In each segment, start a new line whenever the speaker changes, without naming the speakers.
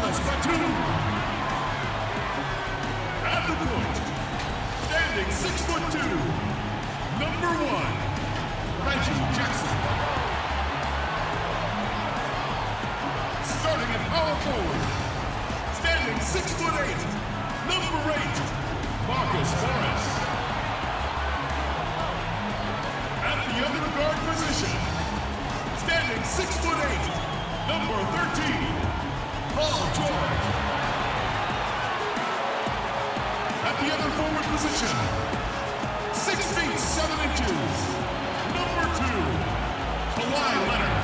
Nicholas Batum. At the point, standing 6'2", number 1, Reggie Jackson. Starting at power forward, standing 6'8", number 8, Marcus Morris. At the other guard position, standing 6'8", number 13, Paul George. At the other forward position, 6 feet 7 inches, number 2, Kawhi Leonard.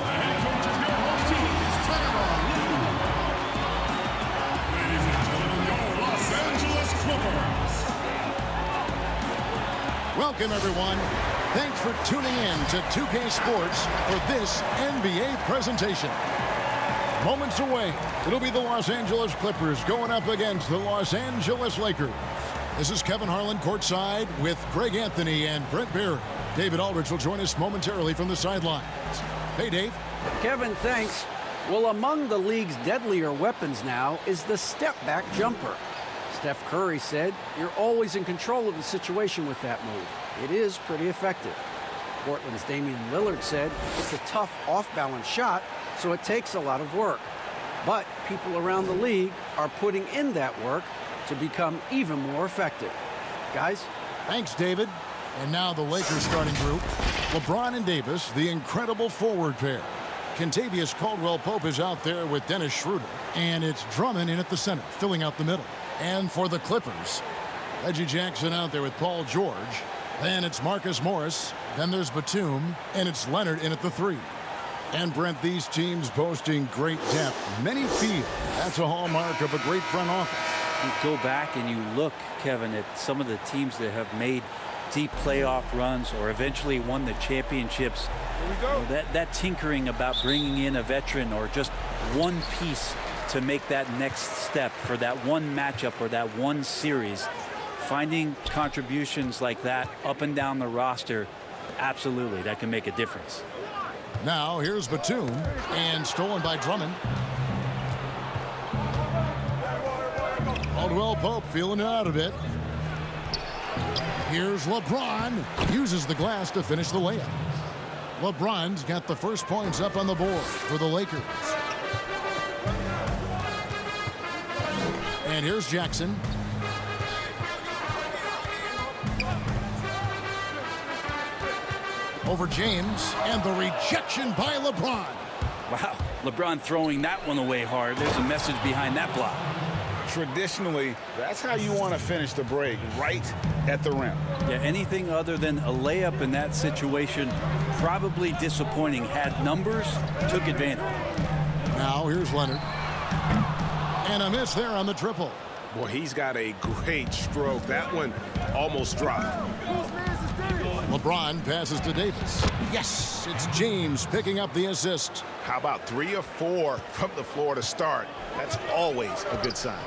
The head coach of your home team is Tyronn Lue. Ladies and gentlemen, your Los Angeles Clippers.
Welcome, everyone. Thanks for tuning in to 2K Sports for this NBA presentation. Moments away, it'll be the Los Angeles Clippers going up against the Los Angeles Lakers. This is Kevin Harlan courtside with Greg Anthony and Brent Barry. David Aldridge will join us momentarily from the sidelines. Hey, Dave.
Kevin, thanks. Well, among the league's deadlier weapons now is the step-back jumper. Steph Curry said, "You're always in control of the situation with that move. It is pretty effective." Portland's Damian Lillard said, "It's a tough off-balance shot, so it takes a lot of work." But people around the league are putting in that work to become even more effective. Guys?
Thanks, David. And now the Lakers starting group. LeBron and Davis, the incredible forward pair. Kentavious Caldwell-Pope is out there with Dennis Schroeder. And it's Drummond in at the center, filling out the middle. And for the Clippers, Reggie Jackson out there with Paul George. Then it's Marcus Morris. Then there's Batum. And it's Leonard in at the 3. And Brent, these teams boasting great depth. Many feel that's a hallmark of a great front office.
You go back and you look, Kevin, at some of the teams that have made deep playoff runs or eventually won the championships.
Here we go.
That tinkering about bringing in a veteran or just one piece to make that next step for that one matchup or that one series. Finding contributions like that up and down the roster, absolutely, that can make a difference.
Now here's Batum, and stolen by Drummond. Caldwell-Pope feeling it out a bit. Here's LeBron. Uses the glass to finish the layup. LeBron's got the first points up on the board for the Lakers. And here's Jackson. Over James, and the rejection by LeBron.
Wow, LeBron throwing that one away hard. There's a message behind that block.
Traditionally, that's how you want to finish the break, right at the rim.
Yeah, anything other than a layup in that situation, probably disappointing. Had numbers, took advantage.
Now here's Leonard. And a miss there on the triple.
Boy, he's got a great stroke. That one almost dropped.
LeBron passes to Davis. Yes, it's James picking up the assist.
How about 3 or 4 from the floor to start? That's always a good sign.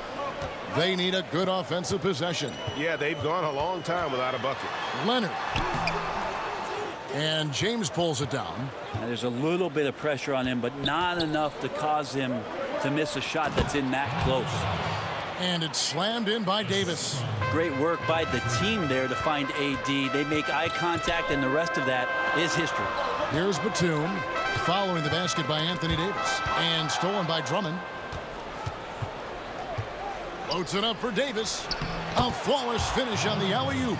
They need a good offensive possession.
Yeah, they've gone a long time without a bucket.
Leonard. And James pulls it down.
Now, there's a little bit of pressure on him, but not enough to cause him to miss a shot that's in that close.
And it's slammed in by Davis.
Great work by the team there to find AD. They make eye contact, and the rest of that is history.
Here's Batum, following the basket by Anthony Davis. And stolen by Drummond. Loads it up for Davis. A flawless finish on the alley-oop.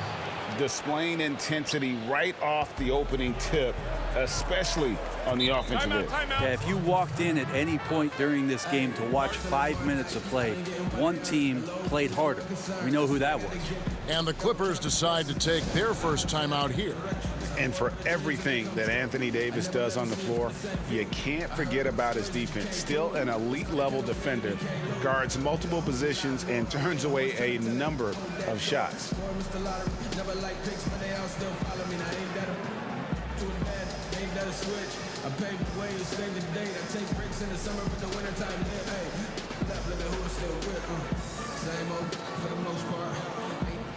Displaying intensity right off the opening tip, especially on the offensive end.
Yeah, if you walked in at any point during this game to watch 5 minutes of play, one team played harder. We know who that was.
And the Clippers decide to take their first time out here.
And for everything that Anthony Davis does on the floor, you can't forget about his defense. Still an elite level defender, guards multiple positions and turns away a number of shots.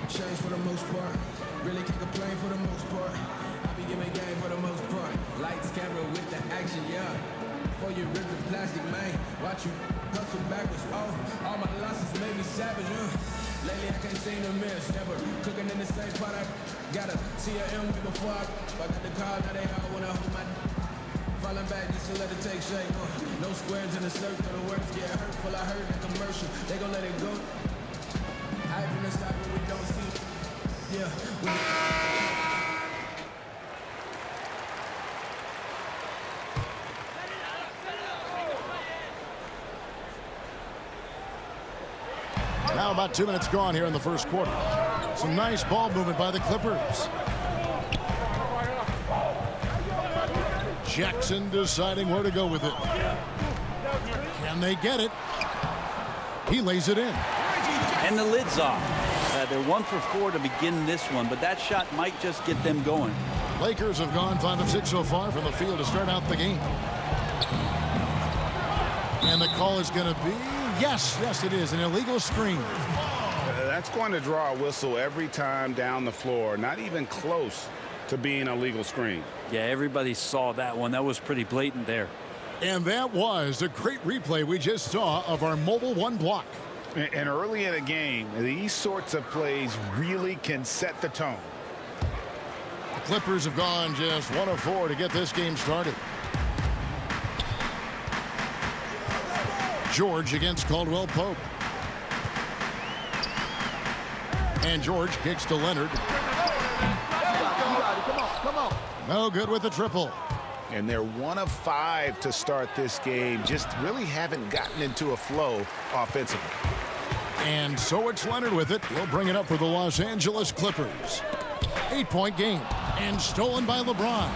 Change for the most part, really can't complain for the most part. I be watch you hustle backwards. All my losses made me savage. Lately I can't seem to miss. Never cooking in the same pot. I gotta see a M way before I got the call. Now they all wanna hold my falling back just to let it take shape. No squares in the circle. The words get hurtful. I heard the commercial. They gon' let it go. I ain't finna stop when we don't see it. Yeah.
Now about 2 minutes gone here in the first quarter. Some nice ball movement by the Clippers. Jackson deciding where to go with it. Can they get it? He lays it in.
And the lid's off. They're 1 for 4 to begin this one, but that shot might just get them going.
Lakers have gone 5 of 6 so far from the field to start out the game. And the call is going to be, yes, it is, an illegal screen.
That's going to draw a whistle every time down the floor. Not even close to being a legal screen.
Yeah, everybody saw that one. That was pretty blatant there.
And that was a great replay we just saw of our Mobile One block.
And early in a game, these sorts of plays really can set the tone.
The Clippers have gone just 1 of 4 to get this game started. George against Caldwell Pope. And George kicks to Leonard. Come on. No good with the triple.
And they're 1 of 5 to start this game. Just really haven't gotten into a flow offensively.
And so it's Leonard with it. He'll bring it up for the Los Angeles Clippers. 8-point game. And stolen by LeBron.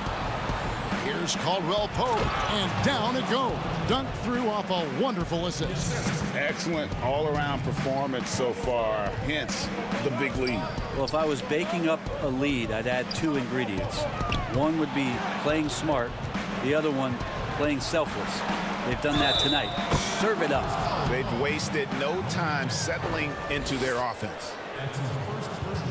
Here's Caldwell Pope. And down it goes. Dunked through off a wonderful assist.
Excellent all-around performance so far. Hence the big lead.
Well, if I was baking up a lead, I'd add 2 ingredients. One would be playing smart. The other one, playing selfless. They've done that tonight. Serve it up.
They've wasted no time settling into their offense.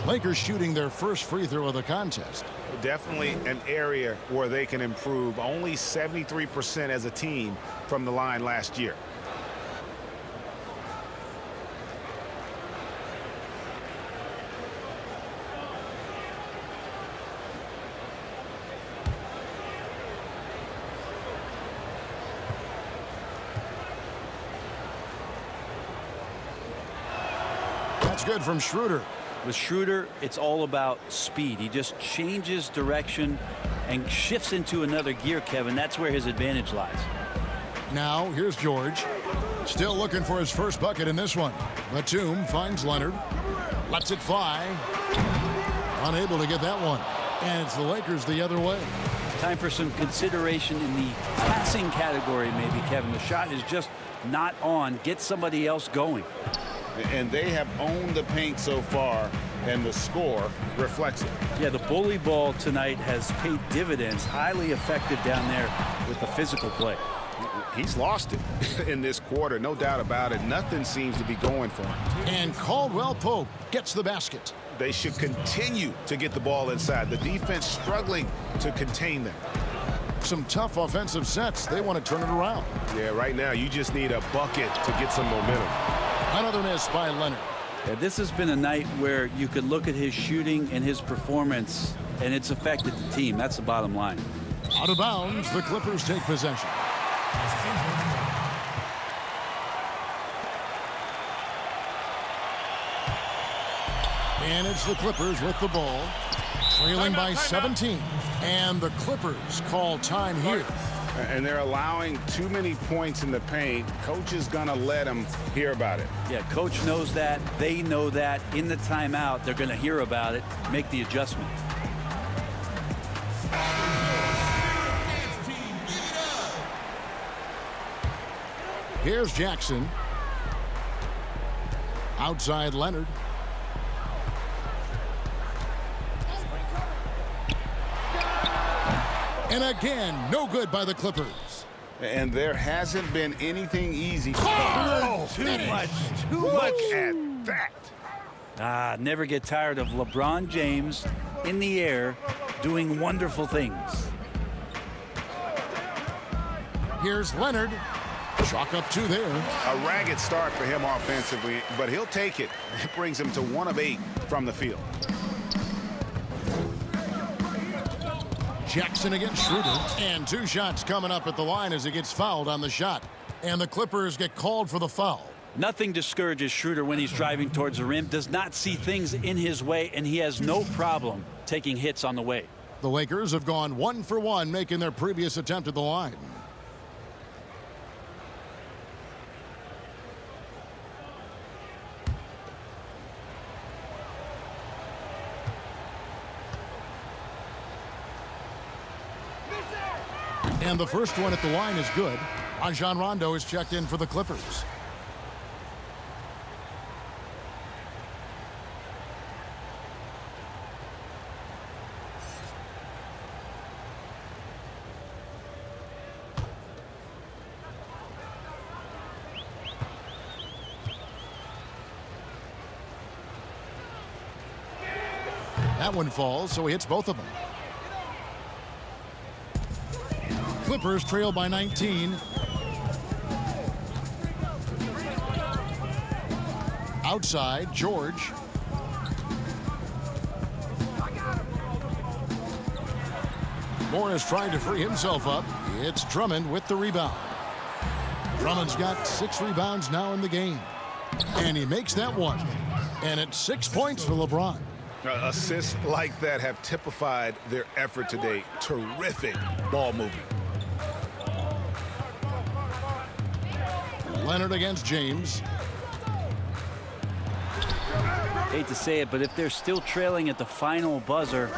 Lakers shooting their first free throw of the contest.
Definitely an area where they can improve. Only 73% as a team from the line last year.
That's good from Schroeder.
With Schroeder, it's all about speed. He just changes direction and shifts into another gear, Kevin. That's where his advantage lies.
Now, here's George. Still looking for his first bucket in this one. Batum finds Leonard. Lets it fly. Unable to get that one. And it's the Lakers the other way.
Time for some consideration in the passing category, maybe, Kevin. The shot is just not on. Get somebody else going.
And they have owned the paint so far, and the score reflects it.
Yeah, the bully ball tonight has paid dividends. Highly effective down there with the physical play.
He's lost it in this quarter, no doubt about it. Nothing seems to be going for him.
And Caldwell Pope gets the basket.
They should continue to get the ball inside. The defense struggling to contain them.
Some tough offensive sets. They want to turn it around.
Yeah, right now you just need a bucket to get some momentum.
Another miss by Leonard.
Yeah, this has been a night where you could look at his shooting and his performance, and it's affected the team. That's the bottom line.
Out of bounds, the Clippers take possession. And it's the Clippers with the ball, trailing by 17. And the Clippers call time here.
And they're allowing too many points in the paint. Coach is going to let them hear about it.
Yeah, coach knows that. They know that. In the timeout, they're going to hear about it, make the adjustment.
Here's Jackson. Outside Leonard. And again, no good by the Clippers.
And there hasn't been anything easy.
Oh,
too much. Look at that.
Never get tired of LeBron James in the air doing wonderful things.
Here's Leonard. Chalk up 2 there.
A ragged start for him offensively, but he'll take it. It brings him to 1 of 8 from the field.
Jackson against Schroeder. And 2 shots coming up at the line as he gets fouled on the shot. And the Clippers get called for the foul.
Nothing discourages Schroeder when he's driving towards the rim. Does not see things in his way, and he has no problem taking hits on the way.
The Lakers have gone 1 for 1, making their previous attempt at the line. And the first one at the line is good. Rajon Rondo is checked in for the Clippers. That one falls, so he hits both of them. Clippers trail by 19. Outside, George. Morris trying to free himself up. It's Drummond with the rebound. Drummond's got 6 rebounds now in the game. And he makes that one. And it's 6 points for LeBron.
Assists like that have typified their effort today. Terrific ball movement.
Leonard against James.
Hate to say it, but if they're still trailing at the final buzzer,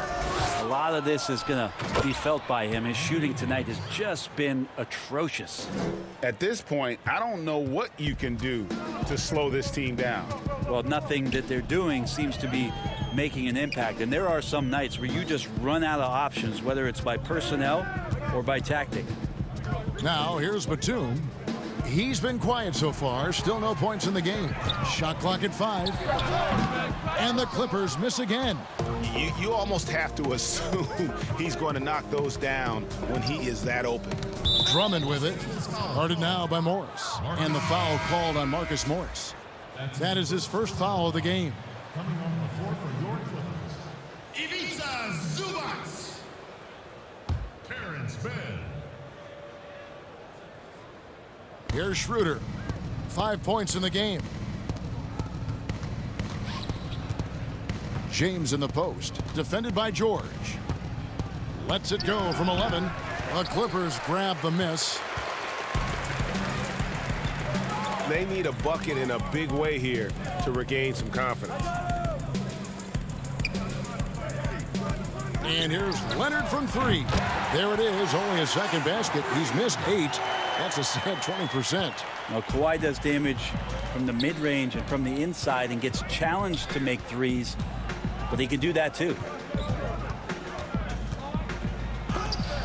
a lot of this is going to be felt by him. His shooting tonight has just been atrocious.
At this point, I don't know what you can do to slow this team down.
Well, nothing that they're doing seems to be making an impact. And there are some nights where you just run out of options, whether it's by personnel or by tactic.
Now, here's Batum. He's been quiet so far. Still no points in the game. Shot clock at 5. And the Clippers miss again.
You almost have to assume he's going to knock those down when he is that open.
Drummond with it. Guarded now by Morris. And the foul called on Marcus Morris. That is his first foul of the game.
Coming on the floor for your Clippers, Ivica Zubac. Terrence Bell.
Here's Schroeder. 5 points in the game. James in the post. Defended by George. Lets it go from 11. The Clippers grab the miss.
They need a bucket in a big way here to regain some confidence.
And here's Leonard from 3. There it is. Only a second basket. He's missed 8. That's a sad 20%.
Now, Kawhi does damage from the mid-range and from the inside and gets challenged to make threes, but he can do that too.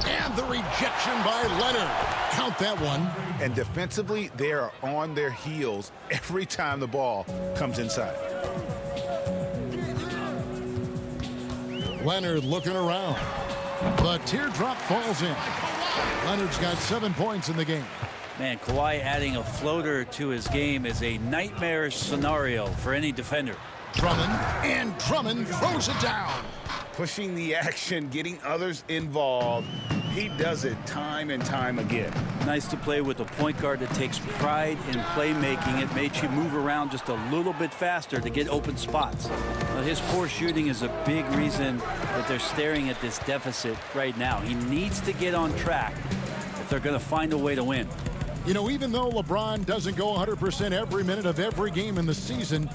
And the rejection by Leonard. Count that one.
And defensively, they are on their heels every time the ball comes inside.
Leonard looking around. The teardrop falls in. Leonard's got 7 points in the game.
Man, Kawhi adding a floater to his game is a nightmarish scenario for any defender.
Drummond, and Drummond throws it down.
Pushing the action, getting others involved. He does it time and time again.
Nice to play with a point guard that takes pride in playmaking. It makes you move around just a little bit faster to get open spots. Now, his poor shooting is a big reason that they're staring at this deficit right now. He needs to get on track if they're going to find a way to win.
You know, even though LeBron doesn't go 100% every minute of every game in the season,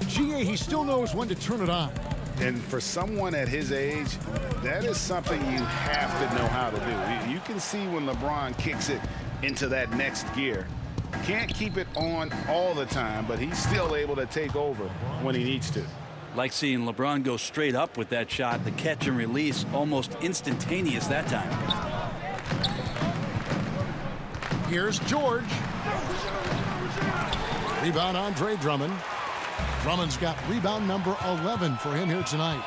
he still knows when to turn it on.
And for someone at his age, that is something you have to know how to do. You can see when LeBron kicks it into that next gear. Can't keep it on all the time, but he's still able to take over when he needs to.
Like seeing LeBron go straight up with that shot, the catch and release almost instantaneous that time.
Here's George. Rebound Andre Drummond. Drummond's got rebound number 11 for him here tonight.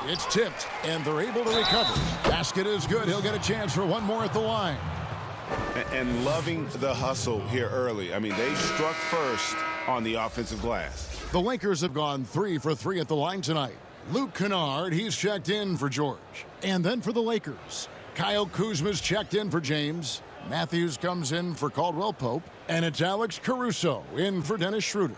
It's tipped, and they're able to recover. Basket is good. He'll get a chance for one more at the line.
And loving the hustle here early. I mean, they struck first on the offensive glass.
The Lakers have gone 3 for 3 at the line tonight. Luke Kennard, he's checked in for George. And then for the Lakers, Kyle Kuzma's checked in for James. Matthews comes in for Caldwell Pope. And it's Alex Caruso in for Dennis Schroeder.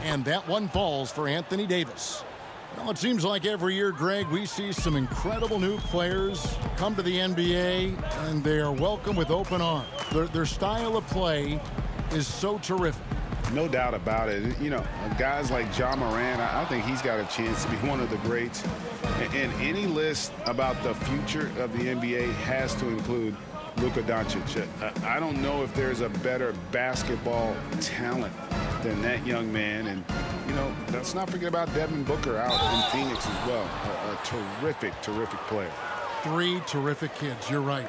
And that one falls for Anthony Davis. Well, it seems like every year, Greg, we see some incredible new players come to the NBA, and they are welcome with open arms. Their style of play is so terrific.
No doubt about it. You know, guys like Ja Morant, I think he's got a chance to be one of the greats. And any list about the future of the NBA has to include Luka Doncic. I don't know if there's a better basketball talent than that young man. And, you know, let's not forget about Devin Booker out in Phoenix as well. A terrific, terrific player.
3 terrific kids, you're right.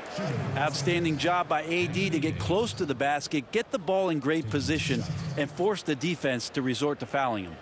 Outstanding job by AD to get close to the basket, get the ball in great position, and force the defense to resort to fouling him.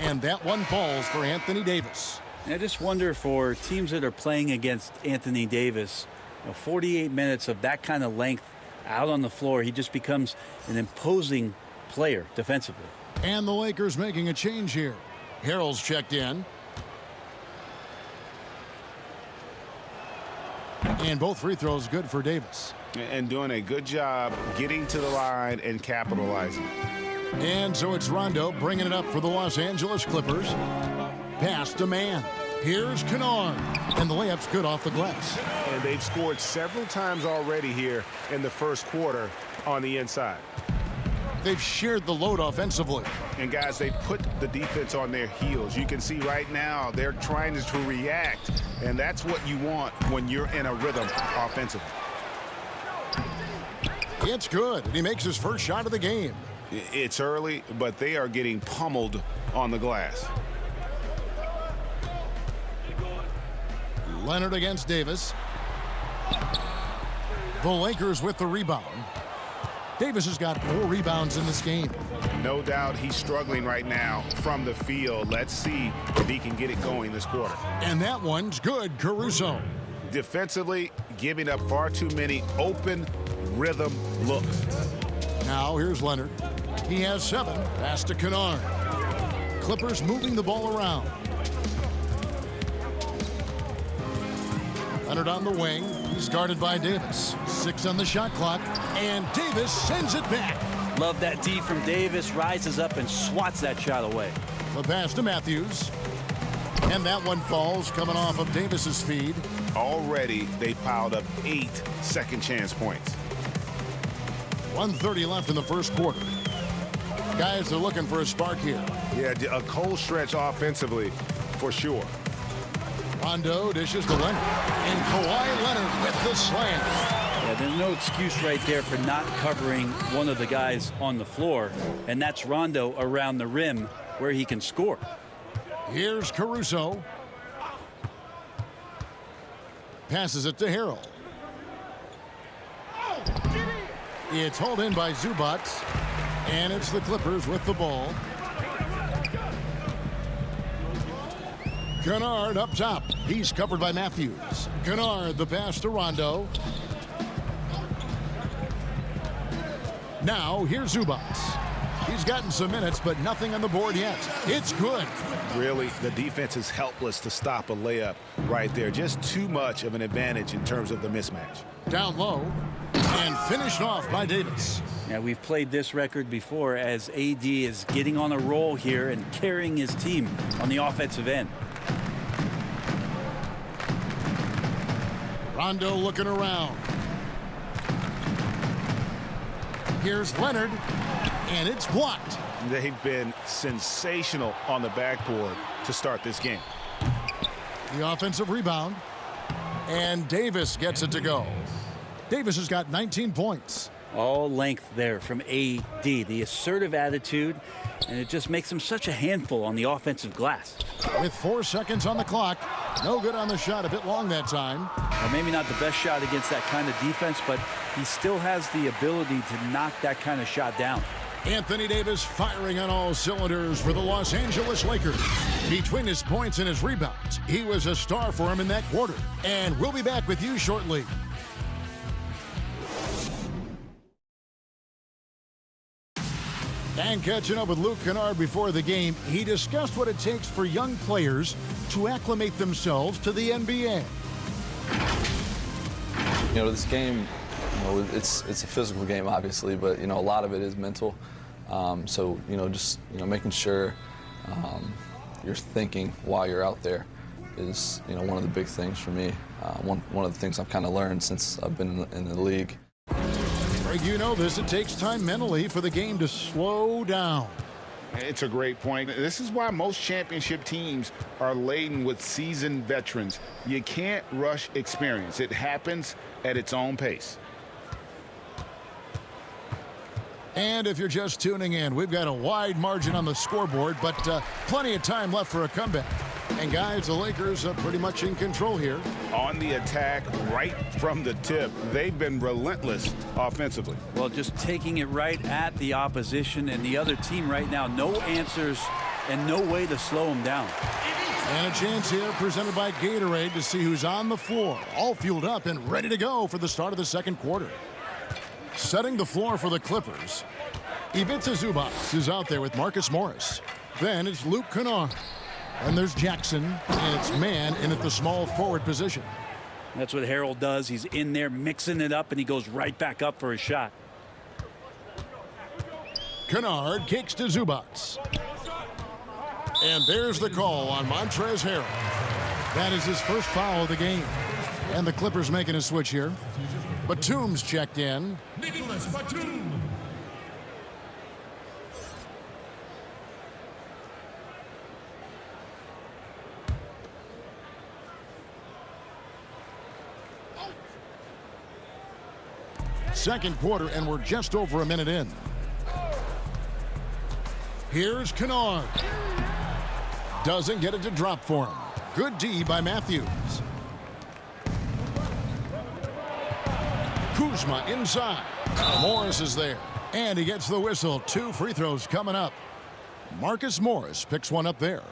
And that one falls for Anthony Davis.
And I just wonder for teams that are playing against Anthony Davis, 48 minutes of that kind of length out on the floor, he just becomes an imposing player defensively.
And the Lakers making a change here. Harrell's checked in. And both free throws good for Davis.
And doing a good job getting to the line and capitalizing.
And so it's Rondo bringing it up for the Los Angeles Clippers. Pass to man. Here's Kennard. And the layup's good off the glass.
And they've scored several times already here in the first quarter on the inside.
They've shared the load offensively.
And, guys, they put the defense on their heels. You can see right now they're trying to react, and that's what you want when you're in a rhythm offensively.
It's good, and he makes his first shot of the game.
It's early, but they are getting pummeled on the glass.
Leonard against Davis. The Lakers with the rebound. Davis has got 4 rebounds in this game.
No doubt he's struggling right now from the field. Let's see if he can get it going this quarter.
And that one's good, Caruso.
Defensively, giving up far too many open rhythm looks.
Now here's Leonard. He has 7. Pass to Kennard. Clippers moving the ball around. Leonard on the wing. He's guarded by Davis. 6 on the shot clock. And Davis sends it back.
Love that D from Davis. Rises up and swats that shot away.
The pass to Matthews. And that one falls coming off of Davis's feed.
Already they piled up 8 second chance points.
1:30 left in the first quarter. Guys, they're looking for a spark here.
Yeah, a cold stretch offensively for sure.
Rondo dishes to Leonard. And Kawhi Leonard with the slam.
Yeah, there's no excuse right there for not covering one of the guys on the floor. And that's Rondo around the rim where he can score.
Here's Caruso. Passes it to Harrell. It's hauled in by Zubac. And it's the Clippers with the ball. Kennard up top. He's covered by Matthews. Kennard, the pass to Rondo. Now, here's Zubac. He's gotten some minutes, but nothing on the board yet. It's good.
Really, the defense is helpless to stop a layup right there. Just too much of an advantage in terms of the mismatch.
Down low. And finished off by Davis.
Yeah, we've played this record before as AD is getting on a roll here and carrying his team on the offensive end.
Rondo looking around. Here's Leonard, and it's blocked.
They've been sensational on the backboard to start this game.
The offensive rebound. And Davis gets it to go. Davis has got 19 points.
All length there from AD. The assertive attitude, and it just makes him such a handful on the offensive glass.
With 4 seconds on the clock, no good on the shot, a bit long that time.
Or maybe not the best shot against that kind of defense, but he still has the ability to knock that kind of shot down.
Anthony Davis firing on all cylinders for the Los Angeles Lakers. Between his points and his rebounds, he was a star for him in that quarter. And we'll be back with you shortly. And catching up with Luke Kennard before the game, he discussed what it takes for young players to acclimate themselves to the NBA.
You know, this game, it's a physical game, obviously, but, a lot of it is mental. So, just, making sure you're thinking while you're out there is, one of the big things for me. One of the things I've kind of learned since I've been in the league.
Greg, you know this. It takes time mentally for the game to slow down.
It's a great point. This is why most championship teams are laden with seasoned veterans. You can't rush experience. It happens at its own pace.
And if you're just tuning in, we've got a wide margin on the scoreboard, but plenty of time left for a comeback. And guys, the Lakers are pretty much in control here.
On the attack right from the tip. They've been relentless offensively.
Well, just taking it right at the opposition and the other team right now. No answers and no way to slow them down.
And a chance here presented by Gatorade to see who's on the floor. All fueled up and ready to go for the start of the second quarter. Setting the floor for the Clippers, Ivica Zubac is out there with Marcus Morris. Then it's Luke Kennard. And there's Jackson, and it's man in at the small forward position.
That's what Harold does. He's in there mixing it up, and he goes right back up for his shot.
Kennard kicks to Zubac. And there's the call on Montrezl Harrell. That is his first foul of the game. And the Clippers making a switch here. Batum's checked in.
Nicholas Batum.
Second quarter, and we're just over a minute in. Here's Kennard. Doesn't get it to drop for him. Good D by Matthews. Kuzma inside. Morris is there. And he gets the whistle. 2 free throws coming up. Marcus Morris picks one up there.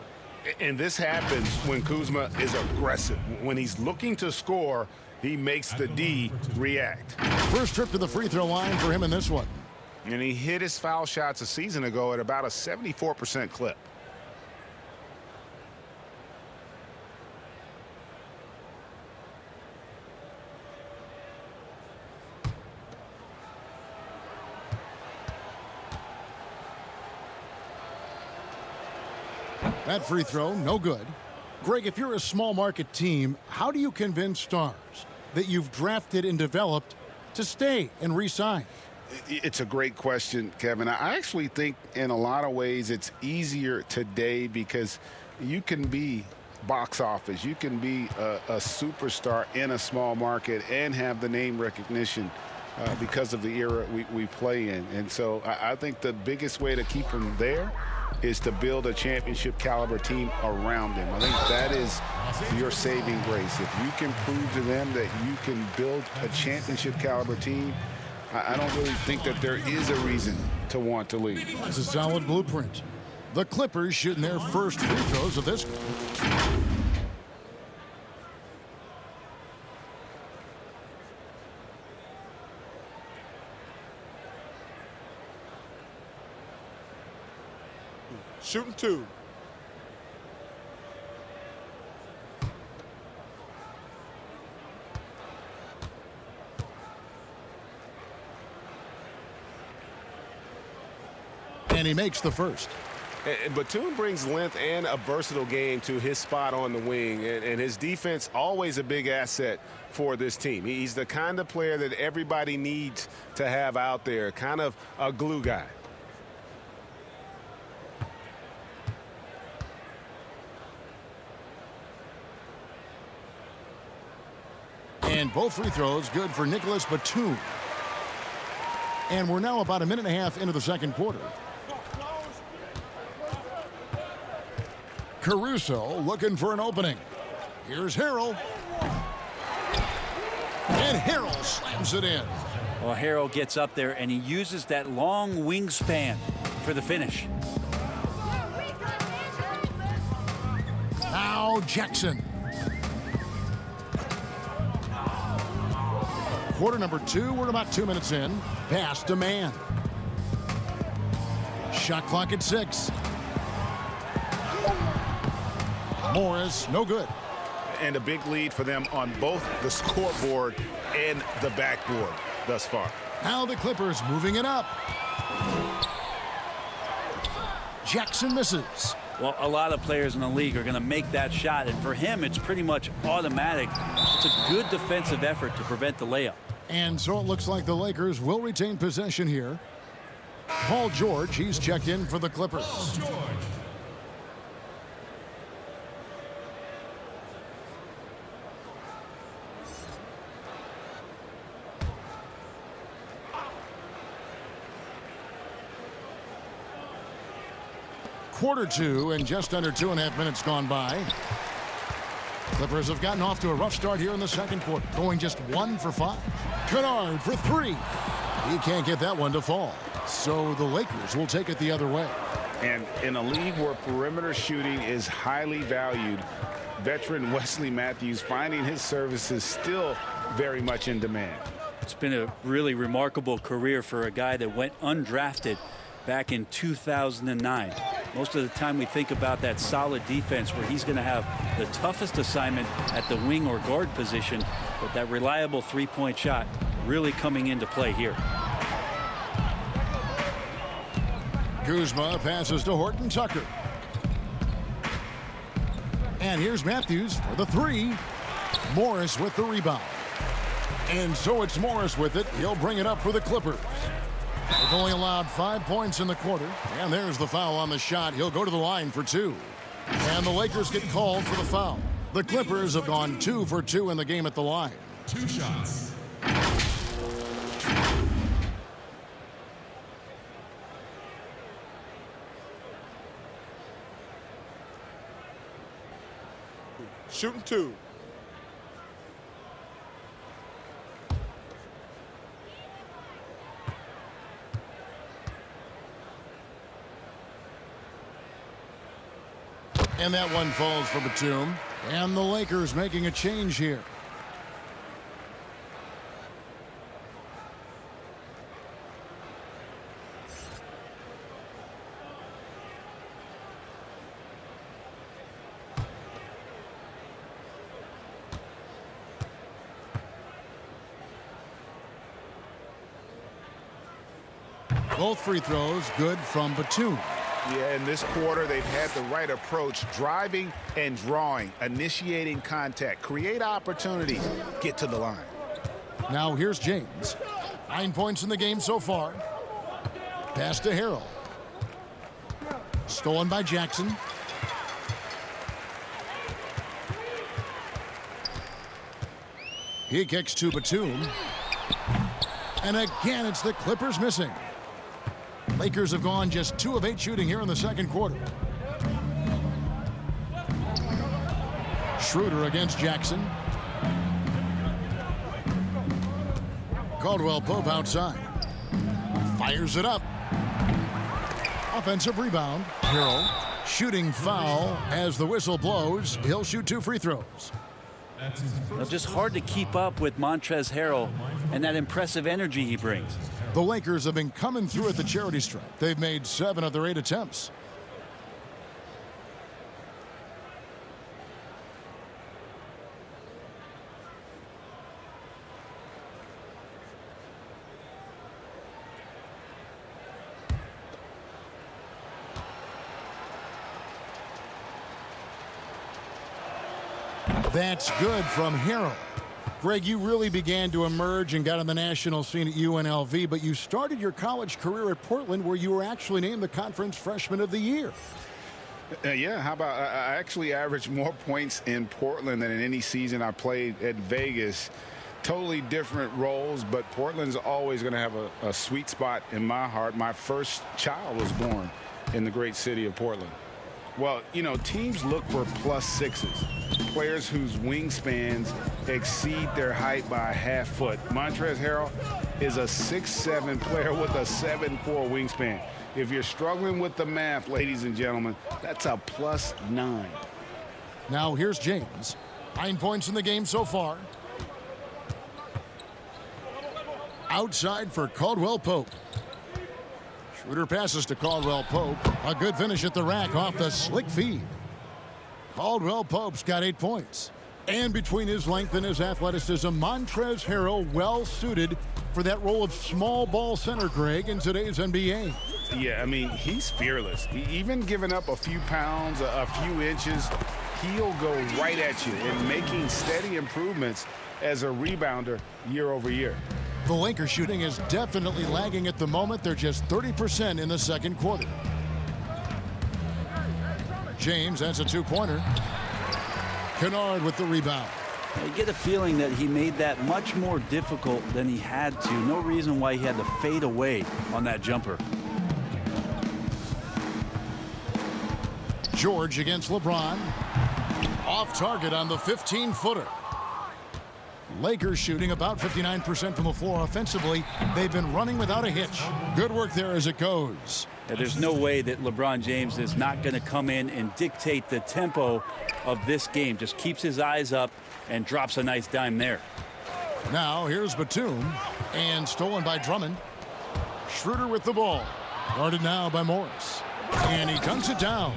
And this happens when Kuzma is aggressive. When he's looking to score, he makes the D react.
First trip to the free throw line for him in this one.
And he hit his foul shots a season ago at about a 74% clip.
That free throw, no good. Greg, if you're a small market team, how do you convince stars that you've drafted and developed to stay and re-sign?
It's a great question, Kevin. I actually think in a lot of ways it's easier today because you can be box office. You can be a superstar in a small market and have the name recognition because of the era we play in. And so I think the biggest way to keep them there is to build a championship caliber team around them. I think that is your saving grace. If you can prove to them that you can build a championship caliber team, I don't really think that there is a reason to want to leave.
It's a solid blueprint. The Clippers shooting their first free throws of this.
Shooting 2.
And he makes the first.
And Batum brings length and a versatile game to his spot on the wing, and his defense always a big asset for this team. He's the kind of player that everybody needs to have out there, kind of a glue guy.
And both free throws good for Nicholas Batum. And we're now about a minute and a half into the second quarter. Caruso looking for an opening. Here's Harrell. And Harrell slams it in.
Well, Harrell gets up there and he uses that long wingspan for the finish.
Now Jackson. Quarter number 2, we're about 2 minutes in. Pass to man. Shot clock at 6. Morris, no good.
And a big lead for them on both the scoreboard and the backboard thus far.
Now the Clippers moving it up. Jackson misses.
Well, a lot of players in the league are going to make that shot, and for him, it's pretty much automatic. It's a good defensive effort to prevent the layup.
And so it looks like the Lakers will retain possession here. Paul George, he's checked in for the Clippers.
Paul George.
Quarter 2 and just under 2.5 minutes gone by. Clippers have gotten off to a rough start here in the second quarter, going just 1 for 5. Kennard for 3. He can't get that one to fall. So the Lakers will take it the other way.
And in a league where perimeter shooting is highly valued, veteran Wesley Matthews finding his services still very much in demand.
It's been a really remarkable career for a guy that went undrafted back in 2009. Most of the time we think about that solid defense where he's going to have the toughest assignment at the wing or guard position, but that reliable three-point shot really coming into play here.
Kuzma passes to Horton Tucker. And here's Matthews for the 3. Morris with the rebound. And so it's Morris with it. He'll bring it up for the Clippers. They've only allowed 5 points in the quarter. And there's the foul on the shot. He'll go to the line for 2. And the Lakers get called for the foul. The Clippers have gone 2 for 2 in the game at the line.
2 shots.
Shooting 2.
And that one falls for Batum. And the Lakers making a change here. Both free throws good from Batum.
Yeah, in this quarter, they've had the right approach, driving and drawing, initiating contact, create opportunities, get to the line.
Now here's James. 9 points in the game so far. Pass to Harrell. Stolen by Jackson. He kicks to Batum. And again, it's the Clippers missing. Lakers have gone just 2 of 8 shooting here in the second quarter. Schroeder against Jackson. Caldwell Pope outside. Fires it up. Offensive rebound. Harrell. Shooting foul as the whistle blows. He'll shoot 2 free throws.
Well, just hard to keep up with Montrezl Harrell and that impressive energy he brings.
The Lakers have been coming through at the charity stripe. They've made 7 of their 8 attempts. That's good from Harrell. Greg, you really began to emerge and got on the national scene at UNLV, but you started your college career at Portland where you were actually named the Conference Freshman of the Year.
Yeah, how about I actually averaged more points in Portland than in any season I played at Vegas. totally different roles, but Portland's always going to have a sweet spot in my heart. My first child was born in the great city of Portland. Well, you know, teams look for +6s, players whose wingspans exceed their height by a half foot. Montrezl Harrell is a 6'7" player with a 7'4" wingspan. If you're struggling with the math, ladies and gentlemen, that's a +9.
Now here's James. 9 points in the game so far. Outside for Caldwell Pope. Schroeder passes to Caldwell Pope. A good finish at the rack off the slick feed. Caldwell Pope's got 8 points. And between his length and his athleticism, Montrezl Harrell well suited for that role of small ball center, Greg, in today's NBA.
Yeah, I mean, he's fearless. Even giving up a few pounds, a few inches, he'll go right at you and making steady improvements as a rebounder year over year.
The Lakers shooting is definitely lagging at the moment. They're just 30% in the second quarter. James, that's a 2-pointer. Kennard with the rebound.
I get a feeling that he made that much more difficult than he had to. No reason why he had to fade away on that jumper.
George against LeBron. Off target on the 15-footer. Lakers shooting about 59% from the floor offensively. They've been running without a hitch. Good work there as it goes.
Yeah, there's no way that LeBron James is not going to come in and dictate the tempo of this game. Just keeps his eyes up and drops a nice dime there.
Now here's Batum, and stolen by Drummond. Schroeder with the ball. Guarded now by Morris. And he dunks it down.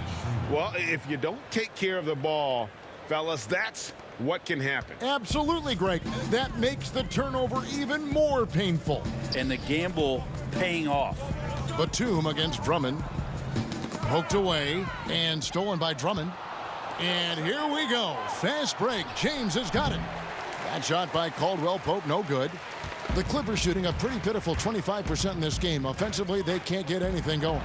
Well, if you don't take care of the ball, fellas, that's what can happen.
Absolutely, Greg. That makes the turnover even more painful.
And the gamble paying off.
Batum against Drummond. Poked away and stolen by Drummond. And here we go. Fast break. James has got it. That shot by Caldwell Pope, no good. The Clippers shooting a pretty pitiful 25% in this game. Offensively, they can't get anything going.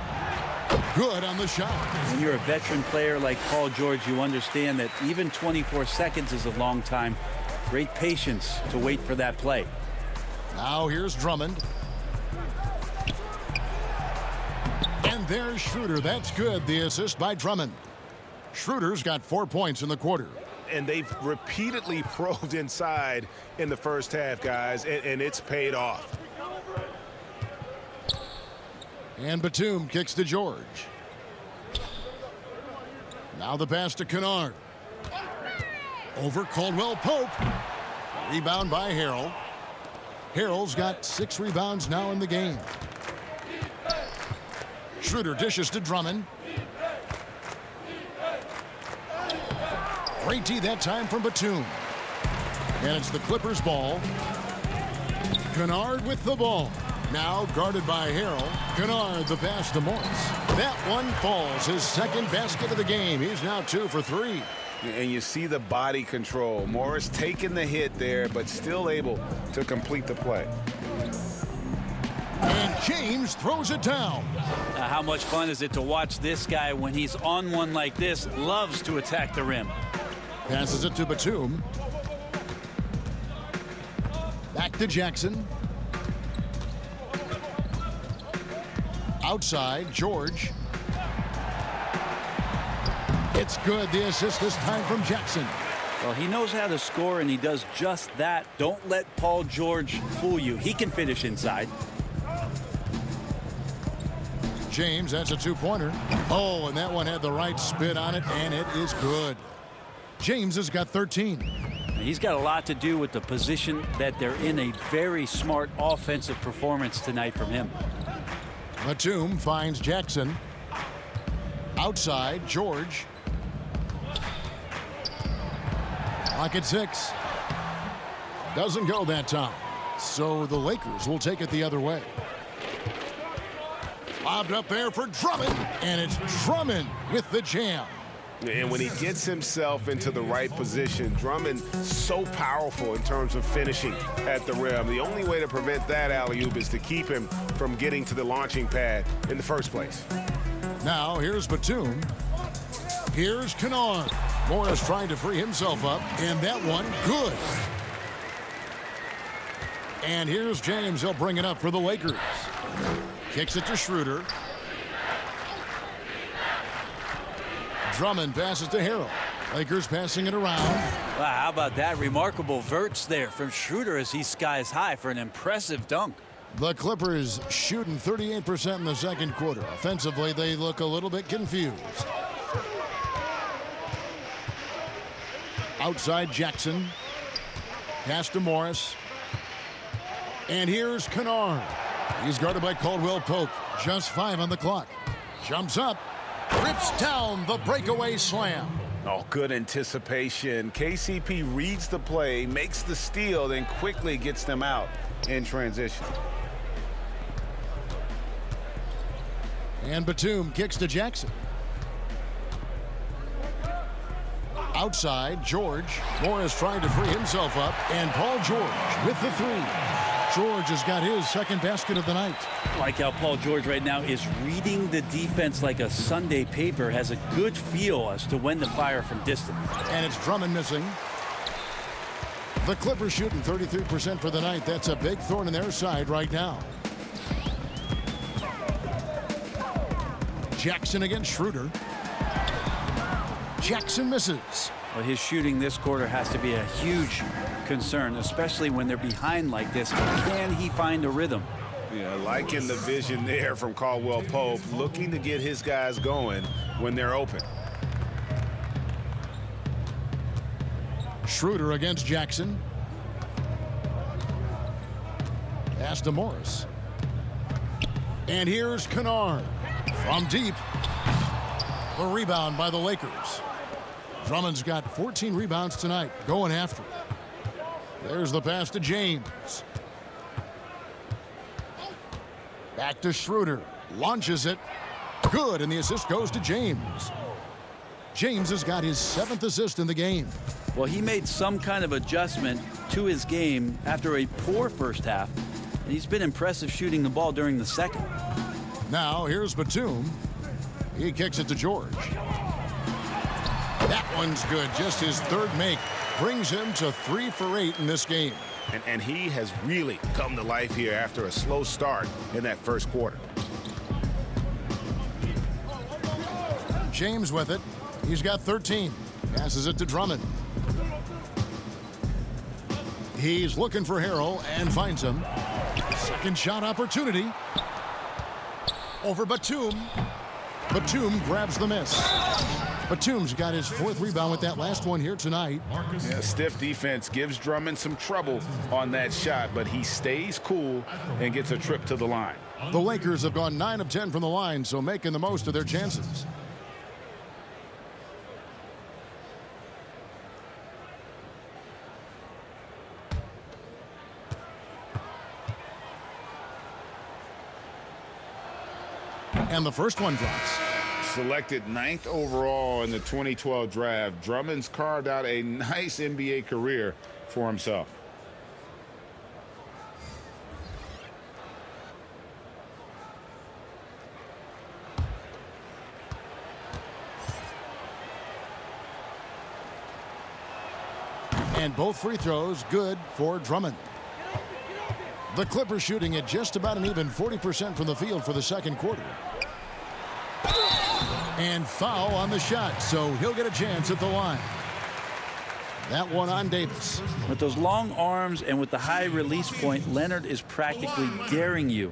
Good on the shot.
When you're a veteran player like Paul George, you understand that even 24 seconds is a long time. Great patience to wait for that play.
Now here's Drummond. And there's Schroeder. That's good. The assist by Drummond. Schroeder's got 4 points in the quarter.
And they've repeatedly probed inside in the first half, guys, and it's paid off.
And Batum kicks to George. Now the pass to Kennard. Over Caldwell Pope. Rebound by Harrell. Harrell's got 6 rebounds now in the game. Schroeder dishes to Drummond. Great D that time from Batum. And it's the Clippers' ball. Kennard with the ball. Now guarded by Harrell. Kennard the pass to Morris. That one falls. His second basket of the game. He's now 2 for 3.
And you see the body control. Morris taking the hit there, but still able to complete the play.
And James throws it down.
How much fun is it to watch this guy when he's on one like this? Loves to attack the rim.
Passes it to Batum. Back to Jackson. Outside, George. It's good. The assist this time from Jackson.
Well, he knows how to score, and he does just that. Don't let Paul George fool you. He can finish inside.
James, that's a 2-pointer. Oh, and that one had the right spin on it, and it is good. James has got 13.
He's got a lot to do with the position that they're in. A very smart offensive performance tonight from him.
Batum finds Jackson. Outside, George. Clock at 6. Doesn't go that time. So the Lakers will take it the other way. Lobbed up there for Drummond, and it's Drummond with the jam.
And when he gets himself into the right position, Drummond so powerful in terms of finishing at the rim. The only way to prevent that alley-oop is to keep him from getting to the launching pad in the first place.
Now here's Batum. Here's Kennard. Morris trying to free himself up, and that one good. And here's James. He'll bring it up for the Lakers. Kicks it to Schroeder. Drummond passes to Harrell. Lakers passing it around.
Wow, how about that? Remarkable verts there from Schroeder as he skies high for an impressive dunk.
The Clippers shooting 38% in the second quarter. Offensively, they look a little bit confused. Outside Jackson. Pass to Morris. And here's Kennard. He's guarded by Caldwell Pope. Just 5 on the clock. Jumps up. Rips down the breakaway slam.
Oh, good anticipation. KCP reads the play, makes the steal, then quickly gets them out in transition.
And Batum kicks to Jackson. Outside, George. Morris trying to free himself up. And Paul George with the 3. George has got his second basket of the night.
Like how Paul George right now is reading the defense like a Sunday paper, has a good feel as to when to fire from distance.
And it's Drummond missing. The Clippers shooting 33% for the night. That's a big thorn in their side right now. Jackson against Schroeder. Jackson misses.
Well, his shooting this quarter has to be a huge concern, especially when they're behind like this. Can he find a rhythm?
Yeah, liking the vision there from Caldwell Pope, looking to get his guys going when they're open.
Schroeder against Jackson. Pass to Morris. And here's Kennard from deep. The rebound by the Lakers. Drummond's got 14 rebounds tonight, going after it. There's the pass to James. Back to Schroeder. Launches it. Good, and the assist goes to James. James has got his 7th assist in the game.
Well, he made some kind of adjustment to his game after a poor first half, and he's been impressive shooting the ball during the second.
Now, here's Batum. He kicks it to George. That one's good. Just his 3rd make. Brings him to 3 for 8 in this game.
And he has really come to life here after a slow start in that first quarter.
James with it. He's got 13. Passes it to Drummond. He's looking for Harrell and finds him. Second shot opportunity. Over Batum. Batum grabs the miss. Batum's got his 4th rebound with that last one here tonight.
Yeah, stiff defense gives Drummond some trouble on that shot, but he stays cool and gets a trip to the line.
The Lakers have gone 9 of 10 from the line, so making the most of their chances. And the first one drops.
Selected 9th overall in the 2012 draft, Drummond's carved out a nice NBA career for himself.
And both free throws good for Drummond. The Clippers shooting at just about an even 40% from the field for the second quarter. And foul on the shot, so he'll get a chance at the line. That one on Davis.
With those long arms and with the high release point, Leonard is practically daring you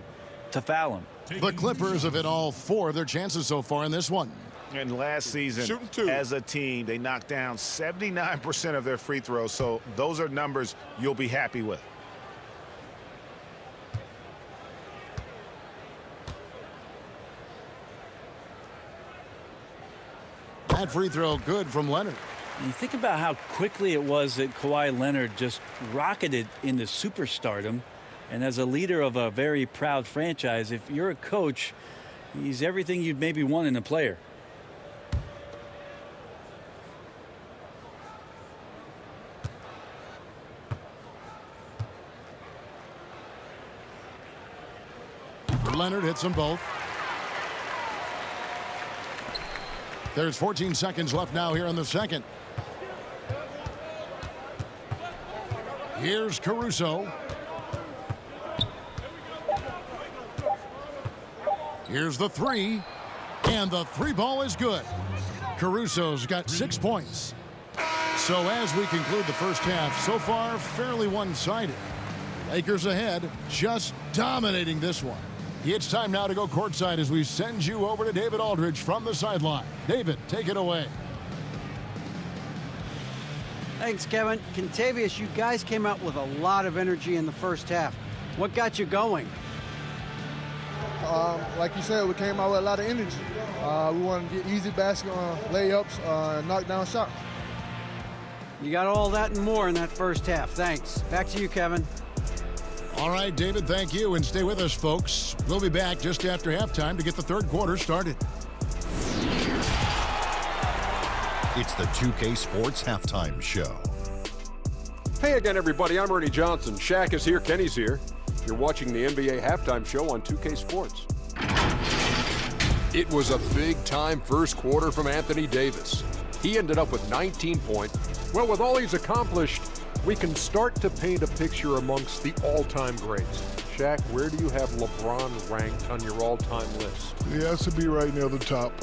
to foul him.
The Clippers have hit all 4 of their chances so far in this one.
And last season, as a team, they knocked down 79% of their free throws, so those are numbers you'll be happy with.
That free throw good from Leonard.
You think about how quickly it was that Kawhi Leonard just rocketed into superstardom. And as a leader of a very proud franchise, if you're a coach, he's everything you'd maybe want in a player.
Leonard hits them both. There's 14 seconds left now here in the second. Here's Caruso. Here's the three. And the three ball is good. Caruso's got 6 points. So as we conclude the first half, so far fairly one-sided. Lakers ahead, just dominating this one. It's time now to go courtside as we send you over to David Aldridge from the sideline. David, take it away.
Thanks, Kevin. Contavious, you guys came out with a lot of energy in the first half. What got you going?
Like you said, we came out with a lot of energy. We wanted to get easy basket layups and knock down shots.
You got all that and more in that first half. Thanks. Back to you, Kevin.
All right, David, thank you. And stay with us, folks. We'll be back just after halftime to get the third quarter started.
It's the 2K Sports Halftime Show.
Hey again, everybody. I'm Ernie Johnson. Shaq is here. Kenny's here. You're watching the NBA Halftime Show on 2K Sports. It was a big-time first quarter from Anthony Davis. He ended up with 19 points. Well, with all he's accomplished, we can start to paint a picture amongst the all-time greats. Shaq, where do you have LeBron ranked on your all-time list?
He has to be right near the top.